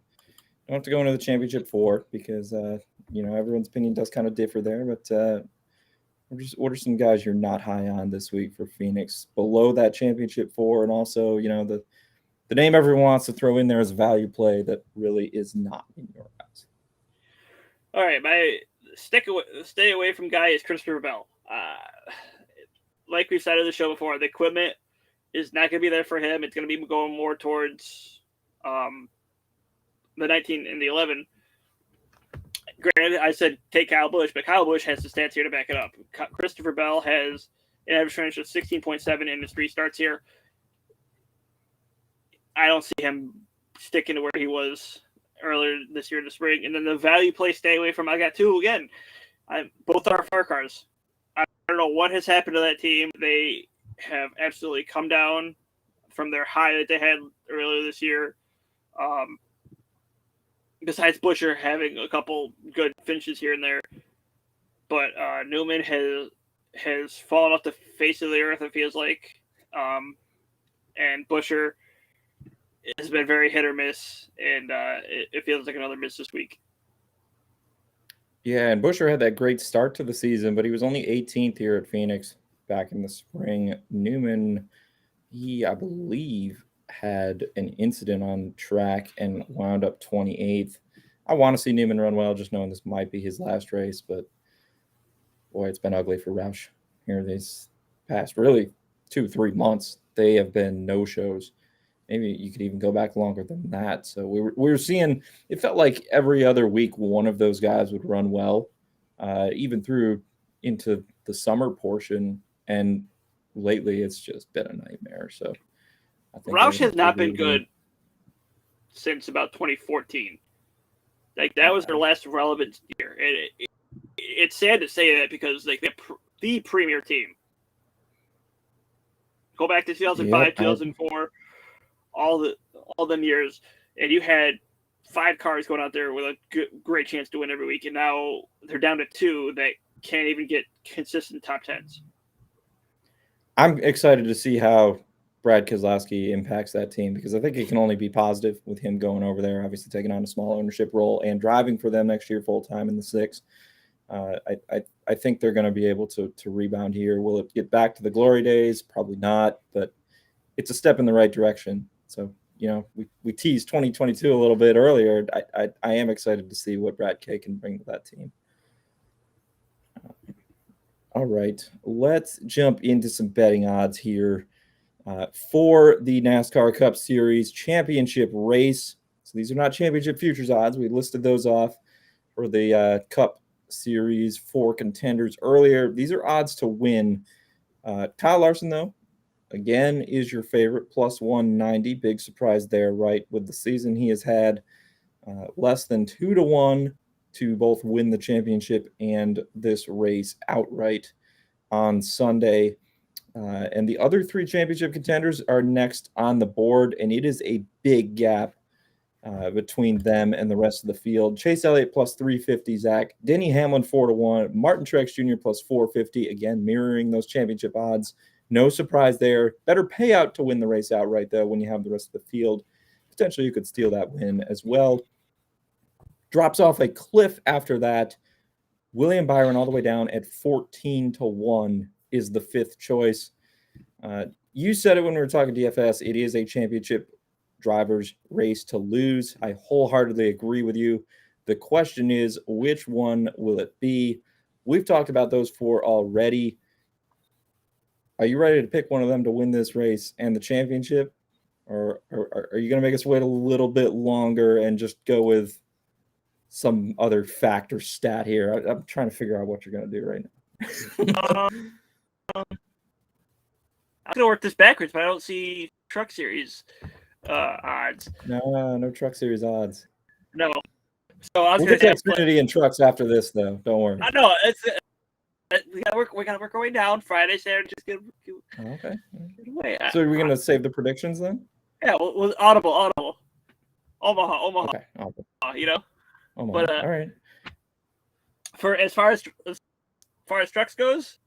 go into the championship 4 because everyone's opinion does kind of differ there. But what are some guys you're not high on this week for Phoenix below that championship 4, and also the name everyone wants to throw in there as a value play that really is not in your eyes. All right, my stay away from guy is Christopher Bell. Like we've said in the show before, the equipment is not going to be there for him. It's going to be going more towards the 19 and the 11. Granted, I said take Kyle Busch, but Kyle Busch has the stats here to back it up. Christopher Bell has an average finish of 16.7 in his 3 starts here. I don't see him sticking to where he was earlier this year in the spring. And then the value play, stay away from. I got two again. Both are far cars. I don't know what has happened to that team. They have absolutely come down from their high that they had earlier this year. Besides Buescher having a couple good finishes here and there, but Newman has fallen off the face of the earth, it feels like, and Buescher has been very hit or miss, and it feels like another miss this week. Yeah, and Buescher had that great start to the season, but he was only 18th here at Phoenix back in the spring. Newman, I believe, had an incident on track and wound up 28th. I want to see Newman run well, just knowing this might be his last race, but boy, it's been ugly for Roush here these past really 2-3 months. They have been no-shows. Maybe you could even go back longer than that. So we were seeing, it felt like every other week one of those guys would run well, even through into the summer portion. And lately it's just been a nightmare. So I think Roush has not been good since about 2014. Like that was their last relevant year. And it's sad to say that because like the premier team. Go back to 2005, 2004. All them years, and you had 5 cars going out there with a great chance to win every week, and now they're down to 2 that can't even get consistent top 10s. I'm excited to see how Brad Keselowski impacts that team because I think it can only be positive with him going over there, obviously taking on a small ownership role and driving for them next year full time in the 6. I think they're going to be able to rebound here. Will it get back to the glory days? Probably not, but it's a step in the right direction. So, we teased 2022 a little bit earlier. I am excited to see what Brad K can bring to that team. All right, let's jump into some betting odds here for the NASCAR Cup Series championship race. So these are not championship futures odds. We listed those off for the Cup Series 4 contenders earlier. These are odds to win. Kyle Larson, though, again, is your favorite, plus 190. Big surprise there, right? With the season he has had, less than 2-1 to both win the championship and this race outright on Sunday. And the other 3 championship contenders are next on the board, and it is a big gap between them and the rest of the field. Chase Elliott plus 350, Zach. Denny Hamlin 4-1. Martin Truex Jr. plus 450. Again, mirroring those championship odds. No surprise there. Better payout to win the race outright, though, when you have the rest of the field. Potentially, you could steal that win as well. Drops off a cliff after that. William Byron all the way down at 14-1 is the 5th choice. You said it when we were talking DFS. It is a championship driver's race to lose. I wholeheartedly agree with you. The question is, which one will it be? We've talked about those 4 already. Are you ready to pick one of them to win this race and the championship? Or are you going to make us wait a little bit longer and just go with some other factor stat here? I'm trying to figure out what you're going to do right now. I'm going to work this backwards, but I don't see Truck Series odds. No Truck Series odds. No. So I was we'll going get to Xfinity and trucks after this, though. Don't worry. I know. We gotta work our way down. Friday, Saturday, just get okay. Get away. So are we going to save the predictions then? Yeah, we'll Audible. Omaha. Okay. Audible. Omaha. But all right. For as far as trucks goes,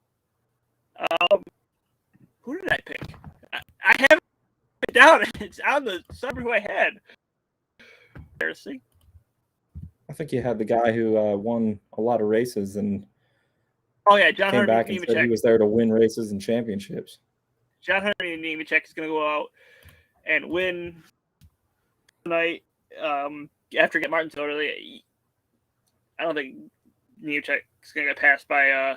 who did I pick? I haven't it down. It's on the summer who I had. Embarrassing. I think you had the guy who won a lot of races and John came Hunter back and said he was there to win races and championships. John Hunter Nemechek is going to go out and win tonight. After get Martinsville early, I don't think Nemechek is going to get passed by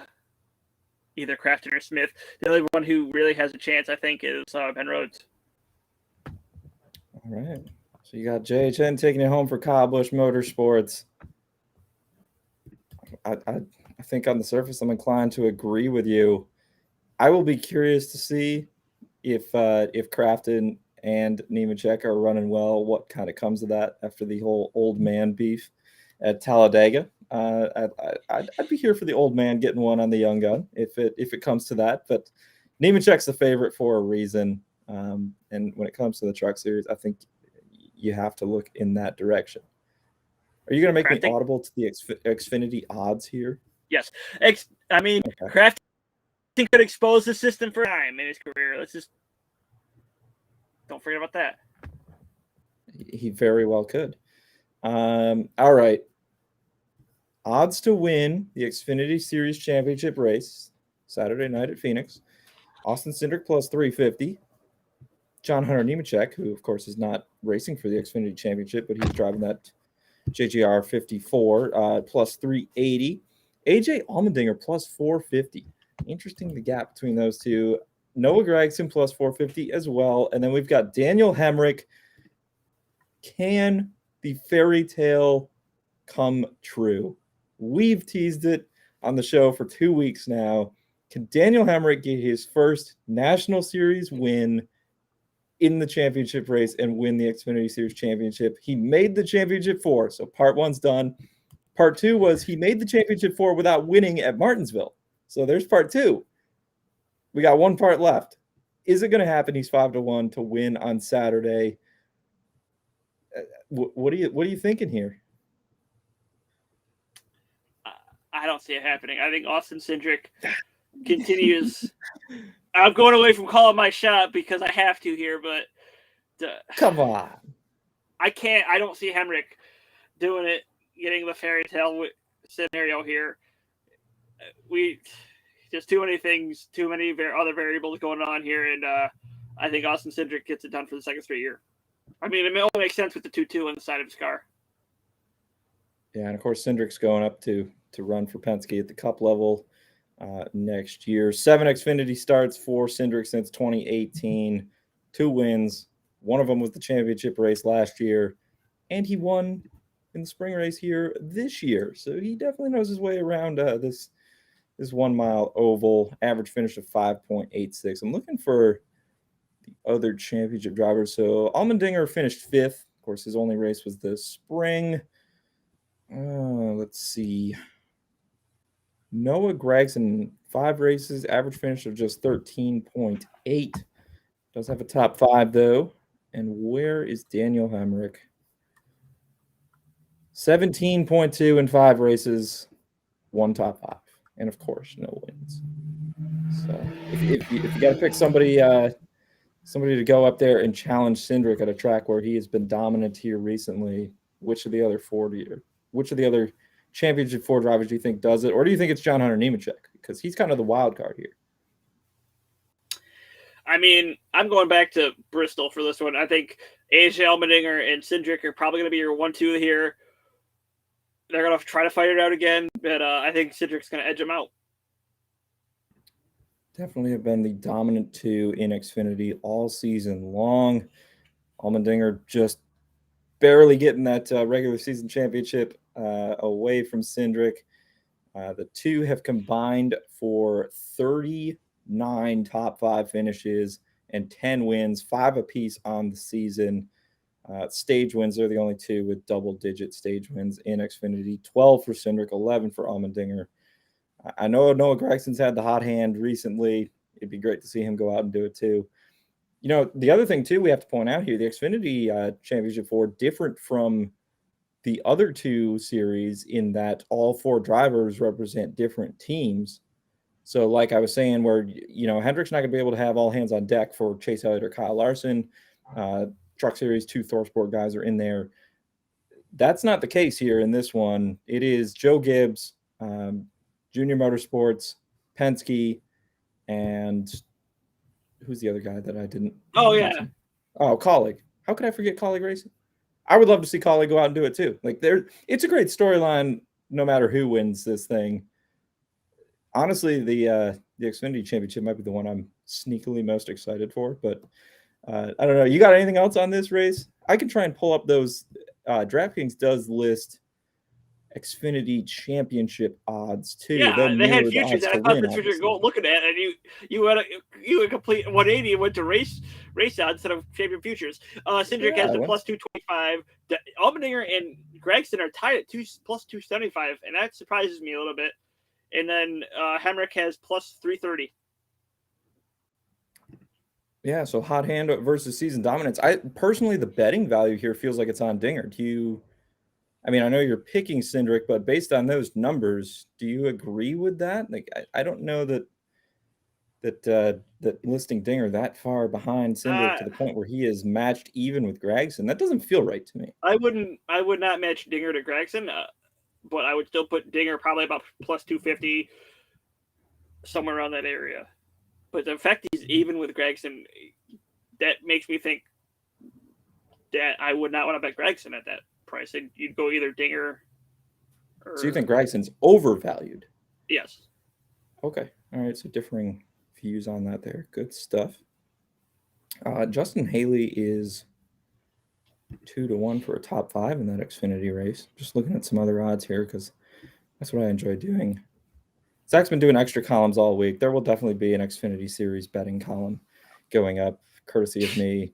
either Crafton or Smith. The only one who really has a chance, I think, is Ben Rhodes. All right. So you got JHN taking it home for Kyle Busch Motorsports. I think on the surface, I'm inclined to agree with you. I will be curious to see if Crafton and Nemechek are running well, what kind of comes of that after the whole old man beef at Talladega. I'd be here for the old man getting one on the young gun if it comes to that. But Nemechek's the favorite for a reason. And when it comes to the Truck Series, I think you have to look in that direction. Are you going to make me audible to the Xfinity odds here? Yes. Crafton could expose the system for time in his career. Let's just don't forget about that. He very well could. All right. Odds to win the Xfinity Series Championship race Saturday night at Phoenix. Austin Cindric plus 350. John Hunter Nemechek, who of course is not racing for the Xfinity Championship, but he's driving that JGR 54 plus 380. AJ Allmendinger plus 450. Interesting the gap between those two. Noah Gregson plus 450 as well. And then we've got Daniel Hamrick. Can the fairy tale come true? We've teased it on the show for 2 weeks now. Can Daniel Hamrick get his first National Series win in the championship race and win the Xfinity Series Championship? He made the Championship 4, so part 1's done. Part 2 was he made the Championship 4 without winning at Martinsville. So there's part 2. We got one part left. Is it going to happen? He's 5-1 to win on Saturday. What are you thinking here? I don't see it happening. I think Austin Cindric continues. I'm going away from calling my shot because I have to here, but come on. I can't. I don't see Hamrick doing it, getting the fairy tale scenario here. There's too many things, too many other variables going on here, and I think Austin Cindric gets it done for the second straight year. I mean, it only makes sense with the 2-2 on the side of his car. Yeah, and of course, Cindric's going up to run for Penske at the Cup level next year. 7 Xfinity starts for Cindric since 2018. 2 wins. One of them was the championship race last year, and he won in the spring race here this year. So he definitely knows his way around this 1 mile oval. Average finish of 5.86. I'm looking for the other championship drivers. So Allmendinger finished 5th. Of course, his only race was the spring. Let's see. Noah Gregson, 5 races, average finish of just 13.8. Does have a top 5, though. And where is Daniel Hamrick? 17.2 in 5 races, 1 top 5. And, of course, no wins. So if you got to pick somebody to go up there and challenge Cindric at a track where he has been dominant here recently, which of the other Championship 4 drivers do you think does it? Or do you think it's John Hunter Nemechek? Because he's kind of the wild card here. I mean, I'm going back to Bristol for this one. I think AJ Allmendinger and Cindric are probably going to be your 1-2 here. they're going to try to fight it out again, but I think Cindric's going to edge them out. Definitely have been the dominant two in Xfinity all season long. Allmendinger just barely getting that regular season championship away from Cindric. The two have combined for 39 top 5 finishes and 10 wins, 5 apiece on the season. Stage wins are the only two with double-digit stage wins in Xfinity. 12 for Cindric, 11 for Allmendinger. I know Noah Gregson's had the hot hand recently. It'd be great to see him go out and do it too. You know, the other thing too we have to point out here, the Xfinity Championship 4, different from the other two series in that all 4 drivers represent different teams. So like I was saying, where, you know, Hendrick's not going to be able to have all hands on deck for Chase Elliott or Kyle Larson. Truck Series 2 ThorSport guys are in there. That's not the case here in this one. It is Joe Gibbs, Junior Motorsports, Penske, and who's the other guy that I didn't mention? Oh, Colleague. How could I forget Colleague Racing? I would love to see Colleague go out and do it too. Like, it's a great storyline no matter who wins this thing. Honestly, the Xfinity Championship might be the one I'm sneakily most excited for, but I don't know. You got anything else on this race? I can try and pull up those. DraftKings does list Xfinity Championship odds too. Yeah, they had futures, and I thought that's what you're looking at, and you went complete 180 and went to race odds instead of champion futures. Cindric has the plus 225. Allmendinger and Gregson are tied at plus 275, and that surprises me a little bit. And then Hamrick has plus 330. Yeah, so hot hand versus season dominance. I personally, the betting value here feels like it's on Dinger. I mean, I know you're picking Cindric, but based on those numbers, do you agree with that? Like, I don't know that listing Dinger that far behind Cindric to the point where he is matched even with Gregson. That doesn't feel right to me. I would not match Dinger to Gregson, but I would still put Dinger probably about plus 250, somewhere around that area. But the fact he's even with Gregson, that makes me think that I would not want to bet Gregson at that price. And you'd go either Dinger or... So you think Gregson's overvalued? Yes. Okay. All right. So differing views on that there. Good stuff. Justin Haley is 2-1 for a top 5 in that Xfinity race. Just looking at some other odds here because that's what I enjoy doing. Zach's been doing extra columns all week. There will definitely be an Xfinity Series betting column going up, courtesy of me.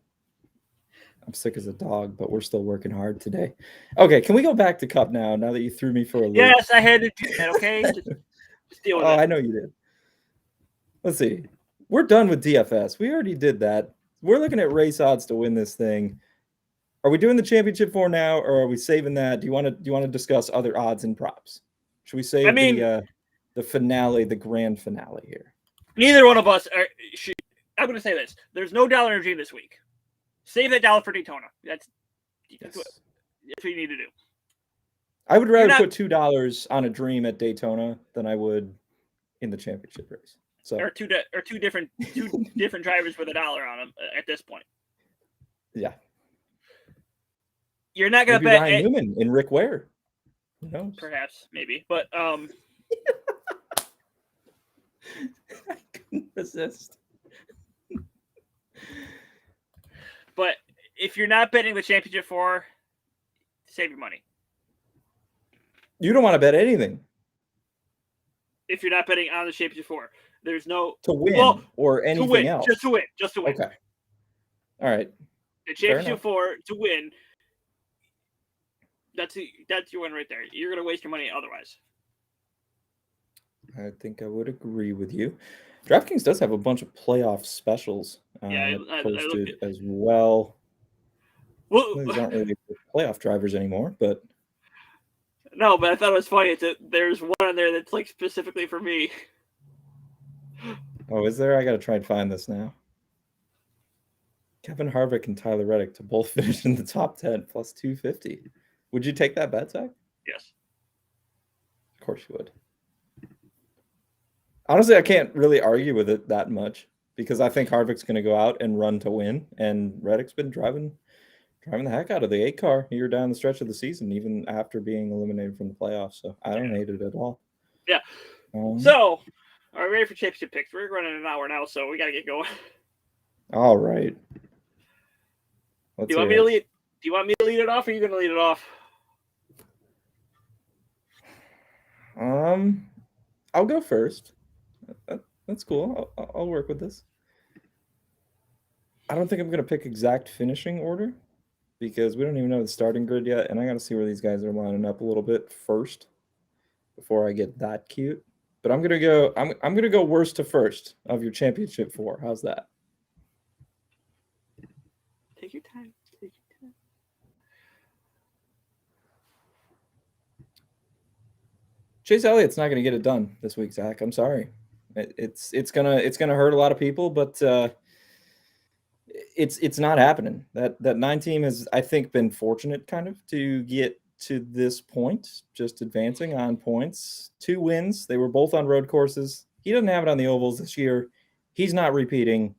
I'm sick as a dog, but we're still working hard today. Okay, can we go back to Cup now that you threw me for a loop? Yes, I had to do that, okay? Just deal with it. I know you did. Let's see. We're done with DFS. We already did that. We're looking at race odds to win this thing. Are we doing the championship 4 now, or are we saving that? Do you want to discuss other odds and props? Should we save the finale, the grand finale here? Neither one of us should. I'm going to say this. There's no Dollar Energy this week. Save that $1 for Daytona. That's what you need to do. I would rather put $2 on a dream at Daytona than I would in the championship race. So or two different drivers with $1 on them at this point. Yeah. You're not going to bet Ryan Newman in Rick Ware. Who knows? Perhaps, maybe, but I couldn't resist. But if you're not betting the championship 4, save your money. You don't want to bet anything. If you're not betting on the championship 4, there's no to win or anything else. Just to win. Okay. All right. The championship 4 to win. That's your win right there. You're going to waste your money otherwise. I think I would agree with you. DraftKings does have a bunch of playoff specials posted as well. These aren't really playoff drivers anymore, but no. But I thought it was funny. There's one on there that's like specifically for me. Oh, is there? I got to try and find this now. Kevin Harvick and Tyler Reddick to both finish in the top 10 plus 250. Would you take that bet, Zach? Yes. Of course you would. Honestly, I can't really argue with it that much because I think Harvick's going to go out and run to win, and Reddick's been driving driving the heck out of the 8 car here down the stretch of the season, even after being eliminated from the playoffs. So I don't hate it at all. Yeah. So, are we ready for championship picks? We're running an hour now, so we got to get going. All right. Do you want me to lead? Do you want me to lead it off, or are you going to lead it off? I'll go first. That's cool. I'll work with this. I don't think I'm going to pick exact finishing order because we don't even know the starting grid yet, and I got to see where these guys are lining up a little bit first before I get that cute. But I'm gonna go. I'm gonna go worst to first of your championship 4. How's that? Take your time. Take your time. Chase Elliott's not gonna get it done this week, Zach. I'm sorry. It's gonna hurt a lot of people, but it's not happening. That 9 team has, I think, been fortunate kind of to get to this point, just advancing on points. 2 wins. They were both on road courses. He doesn't have it on the ovals this year. He's not repeating.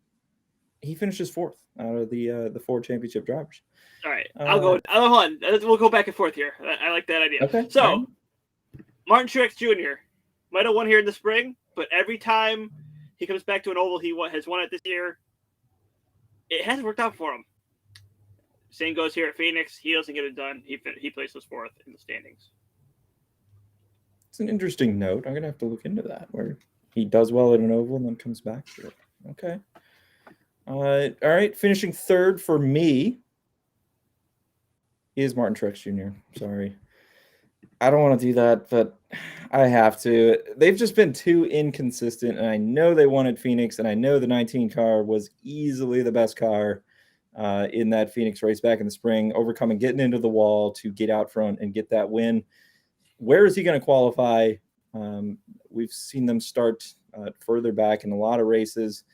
He finishes 4th out of the 4 championship drivers. All right, I'll go. Hold on. We'll go back and forth here. I like that idea. Okay. So, right. Martin Truex Jr. might have won here in the spring, but every time he comes back to an oval, he has won it this year. It hasn't worked out for him. Same goes here at Phoenix. He doesn't get it done. He places 4th in the standings. It's an interesting note. I'm going to have to look into that, where he does well at an oval and then comes back to it. Okay. All right. Finishing 3rd for me is Martin Truex Jr. Sorry. I don't want to do that, but I have to. They've just been too inconsistent, and I know they won at Phoenix, and I know the 19 car was easily the best car in that Phoenix race back in the spring, getting into the wall to get out front and get that win. Where is he going to qualify? We've seen them start further back in a lot of races.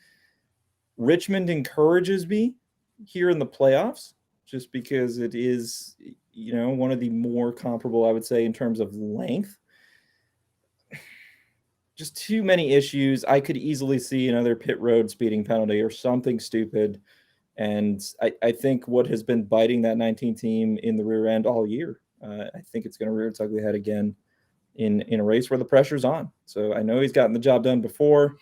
Richmond encourages me here in the playoffs just because it is, one of the more comparable, I would say, in terms of length. Just too many issues. I could easily see another pit road speeding penalty or something stupid. And I think what has been biting that 19 team in the rear end all year, I think it's going to rear its ugly head again in a race where the pressure's on. So I know he's gotten the job done before.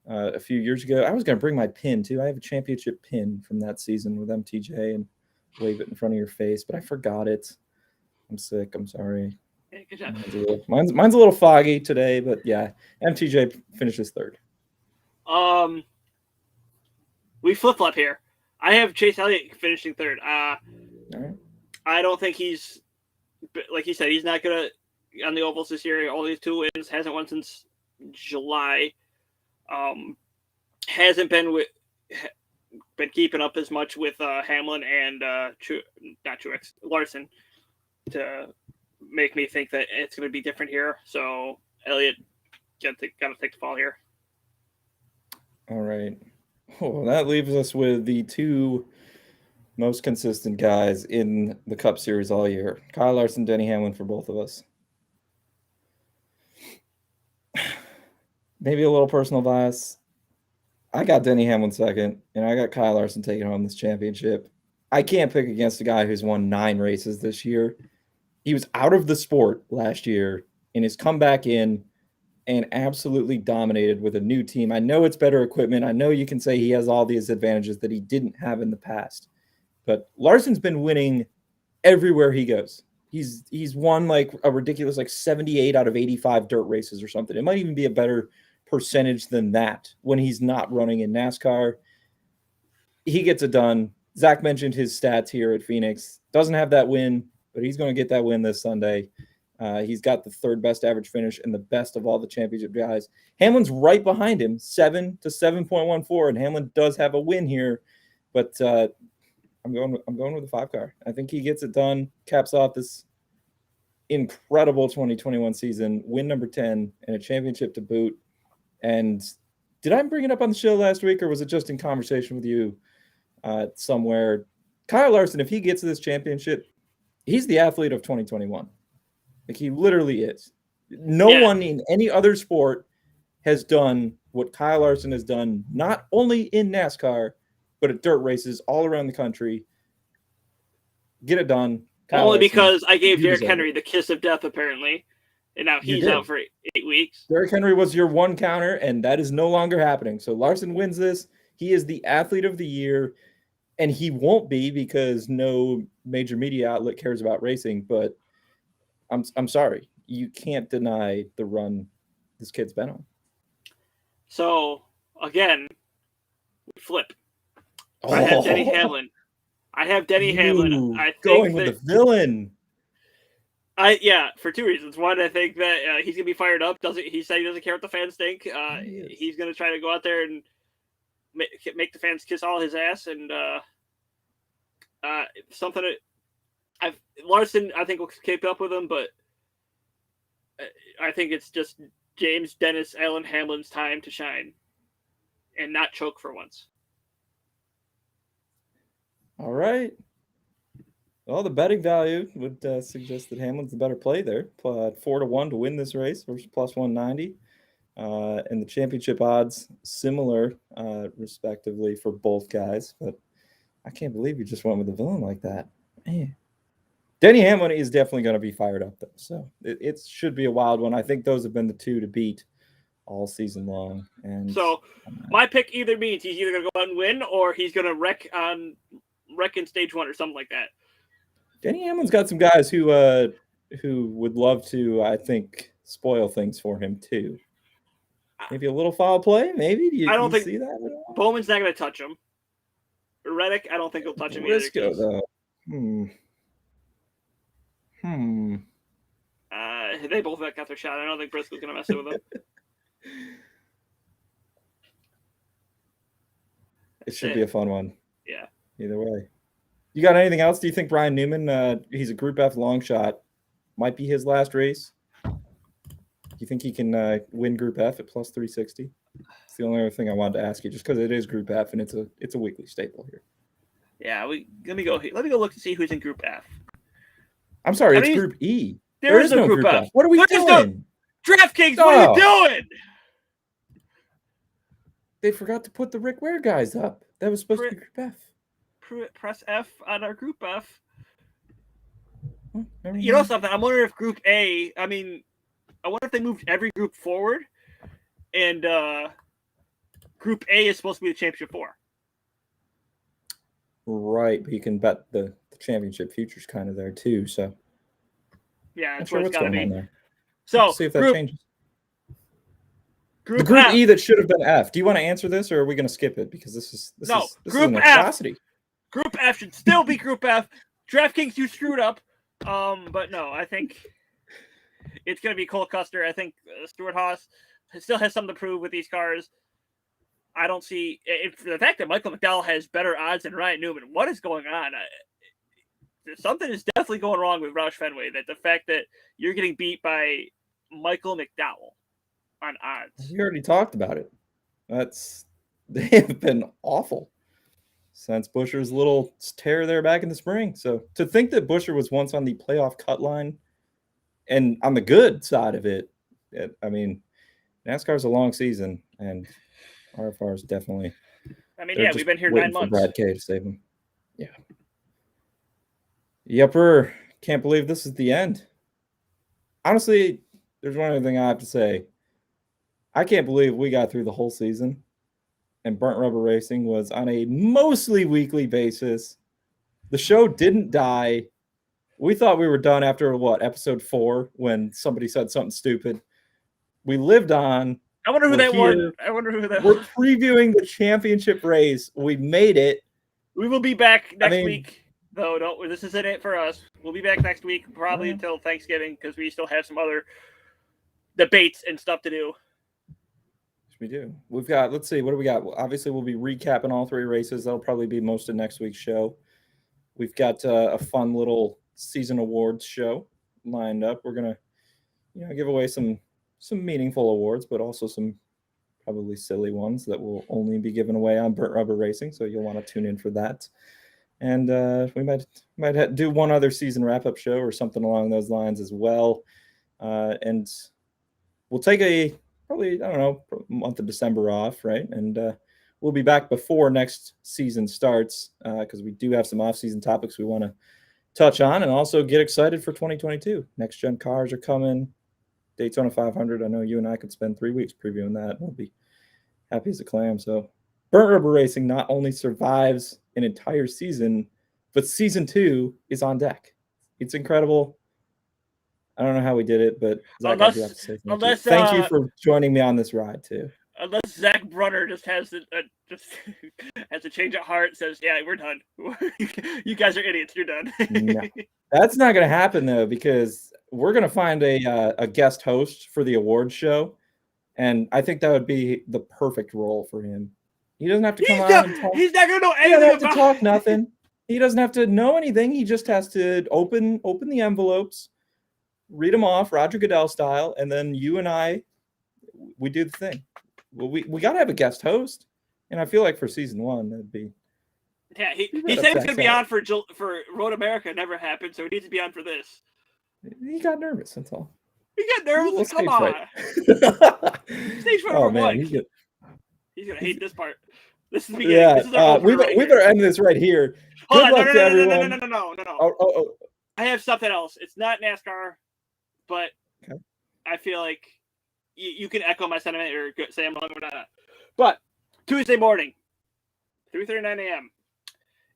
A few years ago, I was going to bring my pin too. I have a championship pin from that season with MTJ and wave it in front of your face, but I forgot it. I'm sick. I'm sorry. Yeah, good job. Mine's a little foggy today, but yeah, MTJ finishes 3rd. We flip-flop here. I have Chase Elliott finishing 3rd. All right. I don't think he's, like you said, he's not going to, on the ovals this year, all these 2 wins, hasn't won since July. Hasn't been keeping up as much with Hamlin and Larson to make me think that it's going to be different here. So Elliott got to take the fall here. All right. Well, that leaves us with the 2 most consistent guys in the Cup Series all year. Kyle Larson, Denny Hamlin for both of us. Maybe a little personal bias. I got Denny Hamlin 2nd, and I got Kyle Larson taking home this championship. I can't pick against a guy who's won 9 races this year. He was out of the sport last year and has come back in and absolutely dominated with a new team. I know it's better equipment. I know you can say he has all these advantages that he didn't have in the past. But Larson's been winning everywhere he goes. He's won like a ridiculous 78 out of 85 dirt races or something. It might even be a better percentage than that when he's not running in NASCAR. He gets it done. Zach mentioned his stats here at Phoenix. Doesn't have that win, but he's going to get that win this Sunday. He's got the 3rd best average finish and the best of all the championship guys. Hamlin's right behind him, 7 to 7.14, and Hamlin does have a win here, but I'm going with the 5 car. I think he gets it done, caps off this incredible 2021 season, win number 10, and a championship to boot. And did I bring it up on the show last week, or was it just in conversation with you somewhere? Kyle Larson, if he gets this championship, he's the athlete of 2021. Like, he literally is. No one in any other sport has done what Kyle Larson has done, not only in NASCAR, but at dirt races all around the country. Get it done. Kyle Only Larson, because I gave Derrick Henry the kiss of death, apparently, and now he's out for 8 weeks. Derrick Henry was your one counter, and that is no longer happening. So Larson wins this. He is the athlete of the year, and he won't be because no major media outlet cares about racing. But I'm sorry, you can't deny the run this kid's been on. So again, we flip. I have Denny Hamlin. Hamlin. I think going with the villain. For 2 reasons. One, I think that he's gonna be fired up. He said he doesn't care what the fans think. He's gonna try to go out there and make the fans kiss all his ass. And something that Larson, I think, will keep up with him, but I think it's just James Dennis Allen Hamlin's time to shine and not choke for once. All right. Well, the betting value would suggest that Hamlin's the better play there. 4-1 to win this race versus plus 190. And the championship odds similar, respectively, for both guys. But I can't believe you just went with the villain like that. Man. Denny Hamlin is definitely going to be fired up, though. So it should be a wild one. I think those have been the two to beat all season long. And so my pick either means he's either going to go out and win or he's going to wreck in stage 1 or something like that. Denny Hamlin's got some guys who would love to, I think, spoil things for him too. Maybe a little foul play. Maybe I don't think see that. Bowman's not going to touch him. Reddick, I don't think he'll touch him Briscoe, either. Though. They both got their shot. I don't think Briscoe's going to mess it with them. It should be a fun one. Yeah. Either way. You got anything else? Do you think Brian Newman, he's a Group F long shot, might be his last race? Do you think he can win Group F at plus 360? It's the only other thing I wanted to ask you, just because it is Group F and it's a weekly staple here. Yeah, let me go look to see who's in Group F. I'm sorry, it's Group E. There is no Group F. What are we doing? DraftKings, what are you doing? They forgot to put the Rick Ware guys up. That was supposed to be Group F. Press F on our Group F. Well, you know something? I'm wondering if Group A, I wonder if they moved every group forward and Group A is supposed to be the Championship 4. Right, but you can bet the championship futures kind of there too. So yeah, that's what it's got to be. So let's see if that changes. The Group F. E that should have been F. Do you want to answer this, or are we going to skip it because this is Group an F. atrocity? Group F should still be Group F. DraftKings, you screwed up. But no, I think it's going to be Cole Custer. I think Stuart Haas still has something to prove with these cars. I don't see the fact that Michael McDowell has better odds than Ryan Newman. What is going on? Something is definitely going wrong with Roush Fenway. That the fact that you're getting beat by Michael McDowell on odds. We already talked about it. They have been awful since Buescher's little tear there back in the spring. So to think that Buescher was once on the playoff cut line and on the good side of it, NASCAR's a long season and RFR is definitely. We've been here 9 months. Brad K to save him. Yeah. Yepper. Can't believe this is the end. Honestly, there's one other thing I have to say. I can't believe we got through the whole season and Burnt Rubber Racing was on a mostly weekly basis. The show didn't die. We thought we were done after episode 4 when somebody said something stupid. We lived on. I wonder who that was. We're previewing the championship race. We made it. We will be back next week. Though, this isn't it for us. We'll be back next week, probably until Thanksgiving, because we still have some other debates and stuff to do. We do. We've got, let's see, what do we got? Obviously, we'll be recapping all 3 races. That'll probably be most of next week's show. We've got a fun little season awards show lined up. We're going to, give away some meaningful awards, but also some probably silly ones that will only be given away on Burnt Rubber Racing. So you'll want to tune in for that. And we might do one other season wrap-up show or something along those lines as well. And we'll take probably, month of December off, right? And we'll be back before next season starts because we do have some off-season topics we want to touch on and also get excited for 2022. Next gen cars are coming. Daytona 500. I know you and I could spend 3 weeks previewing that. We'll be happy as a clam. So Burnt Rubber Racing not only survives an entire season, but season 2 is on deck. It's incredible. I don't know how we did it, but Zach, I do have to say thank you for joining me on this ride too. Unless Zach Brunner just has to has a change of heart, says, "Yeah, we're done. You guys are idiots. You're done." No, that's not going to happen though, because we're going to find a guest host for the awards show, and I think that would be the perfect role for him. He doesn't have to come on and talk. He's not going to know anything. He doesn't have to talk nothing. He doesn't have to know anything. He just has to open the envelopes, read them off, Roger Goodell style, and then you and I, we do the thing. Well, we got to have a guest host, and I feel like for season 1 that'd be. Yeah, he said he's going to be on for Road America. Never happened, so he needs to be on for this. He got nervous. That's all. He got nervous. Come on. Stage fright. Oh man, he's going to hate this part. This is the beginning. Yeah, this is we better end this right here. Good luck to everyone. No. Oh. I have something else. It's not NASCAR, but okay. I feel like you can echo my sentiment or say I'm wrong or not. But Tuesday morning, 3:39 a.m.,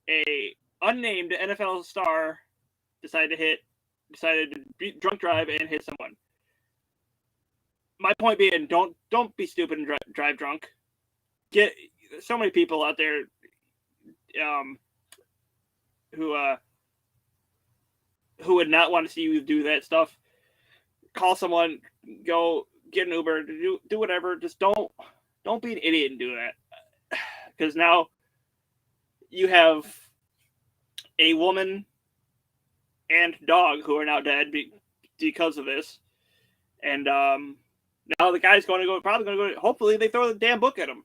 a unnamed NFL star decided to be drunk drive and hit someone. My point being, don't be stupid and drive drunk. Get so many people out there who would not want to see you do that stuff. Call someone, go get an Uber, do whatever. Just don't be an idiot and do that. Because now you have a woman and dog who are now dead because of this. And now the guy's probably going to go. Hopefully they throw the damn book at him.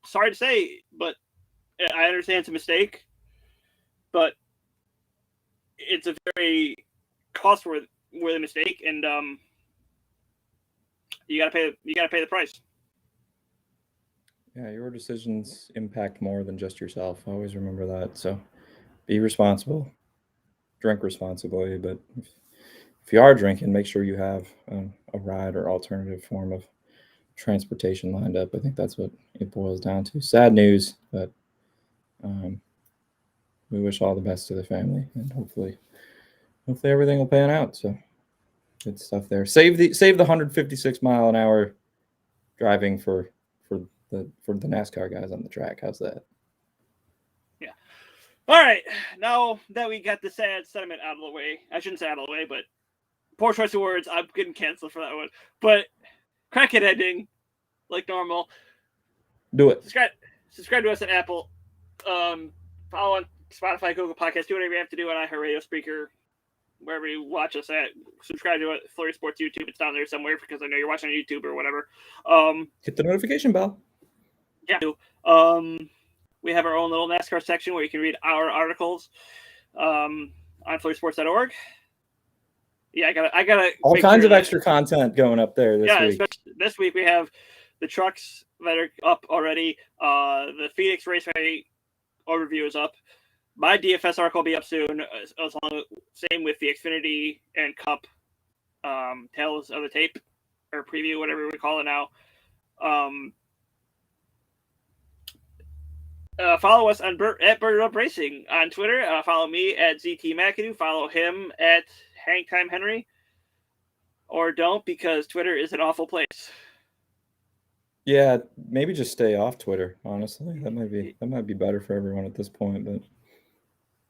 Sorry to say, but I understand it's a mistake. But it's a very cost-worthy mistake, and you gotta pay the price. Yeah, your decisions impact more than just yourself. Always remember that. So, be responsible, drink responsibly. But if you are drinking, make sure you have a ride or alternative form of transportation lined up. I think that's what it boils down to. Sad news, but we wish all the best to the family, and hopefully everything will pan out. So good stuff there. Save the 156 mile an hour driving for the NASCAR guys on the track. How's that? Yeah. All right. Now that we got the sad sentiment out of the way, I shouldn't say out of the way, but poor choice of words. I'm getting canceled for that one. But crackhead ending, like normal. Do it. Subscribe to us on Apple. Follow on Spotify, Google Podcasts. Do whatever you have to do on iHeartRadio, Speaker, wherever you watch us at. Subscribe to it, Flurry Sports YouTube. It's down there somewhere because I know you're watching on YouTube or whatever. Hit the notification bell. Yeah. We have our own little NASCAR section where you can read our articles on flurrysports.org. Yeah, I gotta all kinds of extra content going up there this week. Especially this week we have the trucks that are up already. The Phoenix Raceway overview is up. My DFS article will be up soon. Same with the Xfinity and Cup Tales of the Tape or preview, whatever we call it now. Follow us at Bird Up Racing on Twitter. Follow me at ZT McAdoo. Follow him at Hangtime Henry. Or don't, because Twitter is an awful place. Yeah, maybe just stay off Twitter. Honestly, that might be better for everyone at this point. But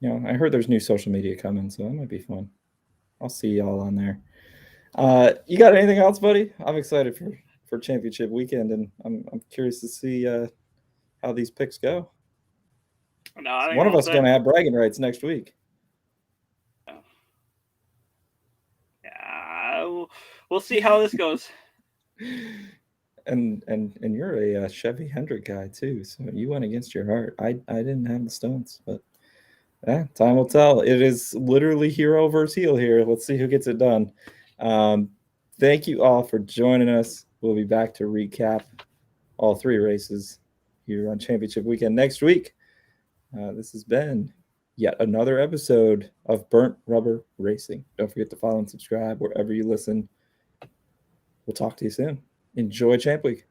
I heard there's new social media coming, so that might be fun. I'll see y'all on there. You got anything else, buddy? I'm excited for Championship Weekend, and I'm curious to see how these picks go. No, one of us is going to have bragging rights next week. Yeah, we'll see how this goes. And you're a Chevy Hendrick guy too, so you went against your heart. I didn't have the stones, but yeah, time will tell. It is literally hero versus heel here. Let's see who gets it done. Thank you all for joining us. We'll be back to recap all 3 races here on Championship Weekend next week. This has been yet another episode of Burnt Rubber Racing. Don't forget to follow and subscribe wherever you listen. We'll talk to you soon. Enjoy Champ Week.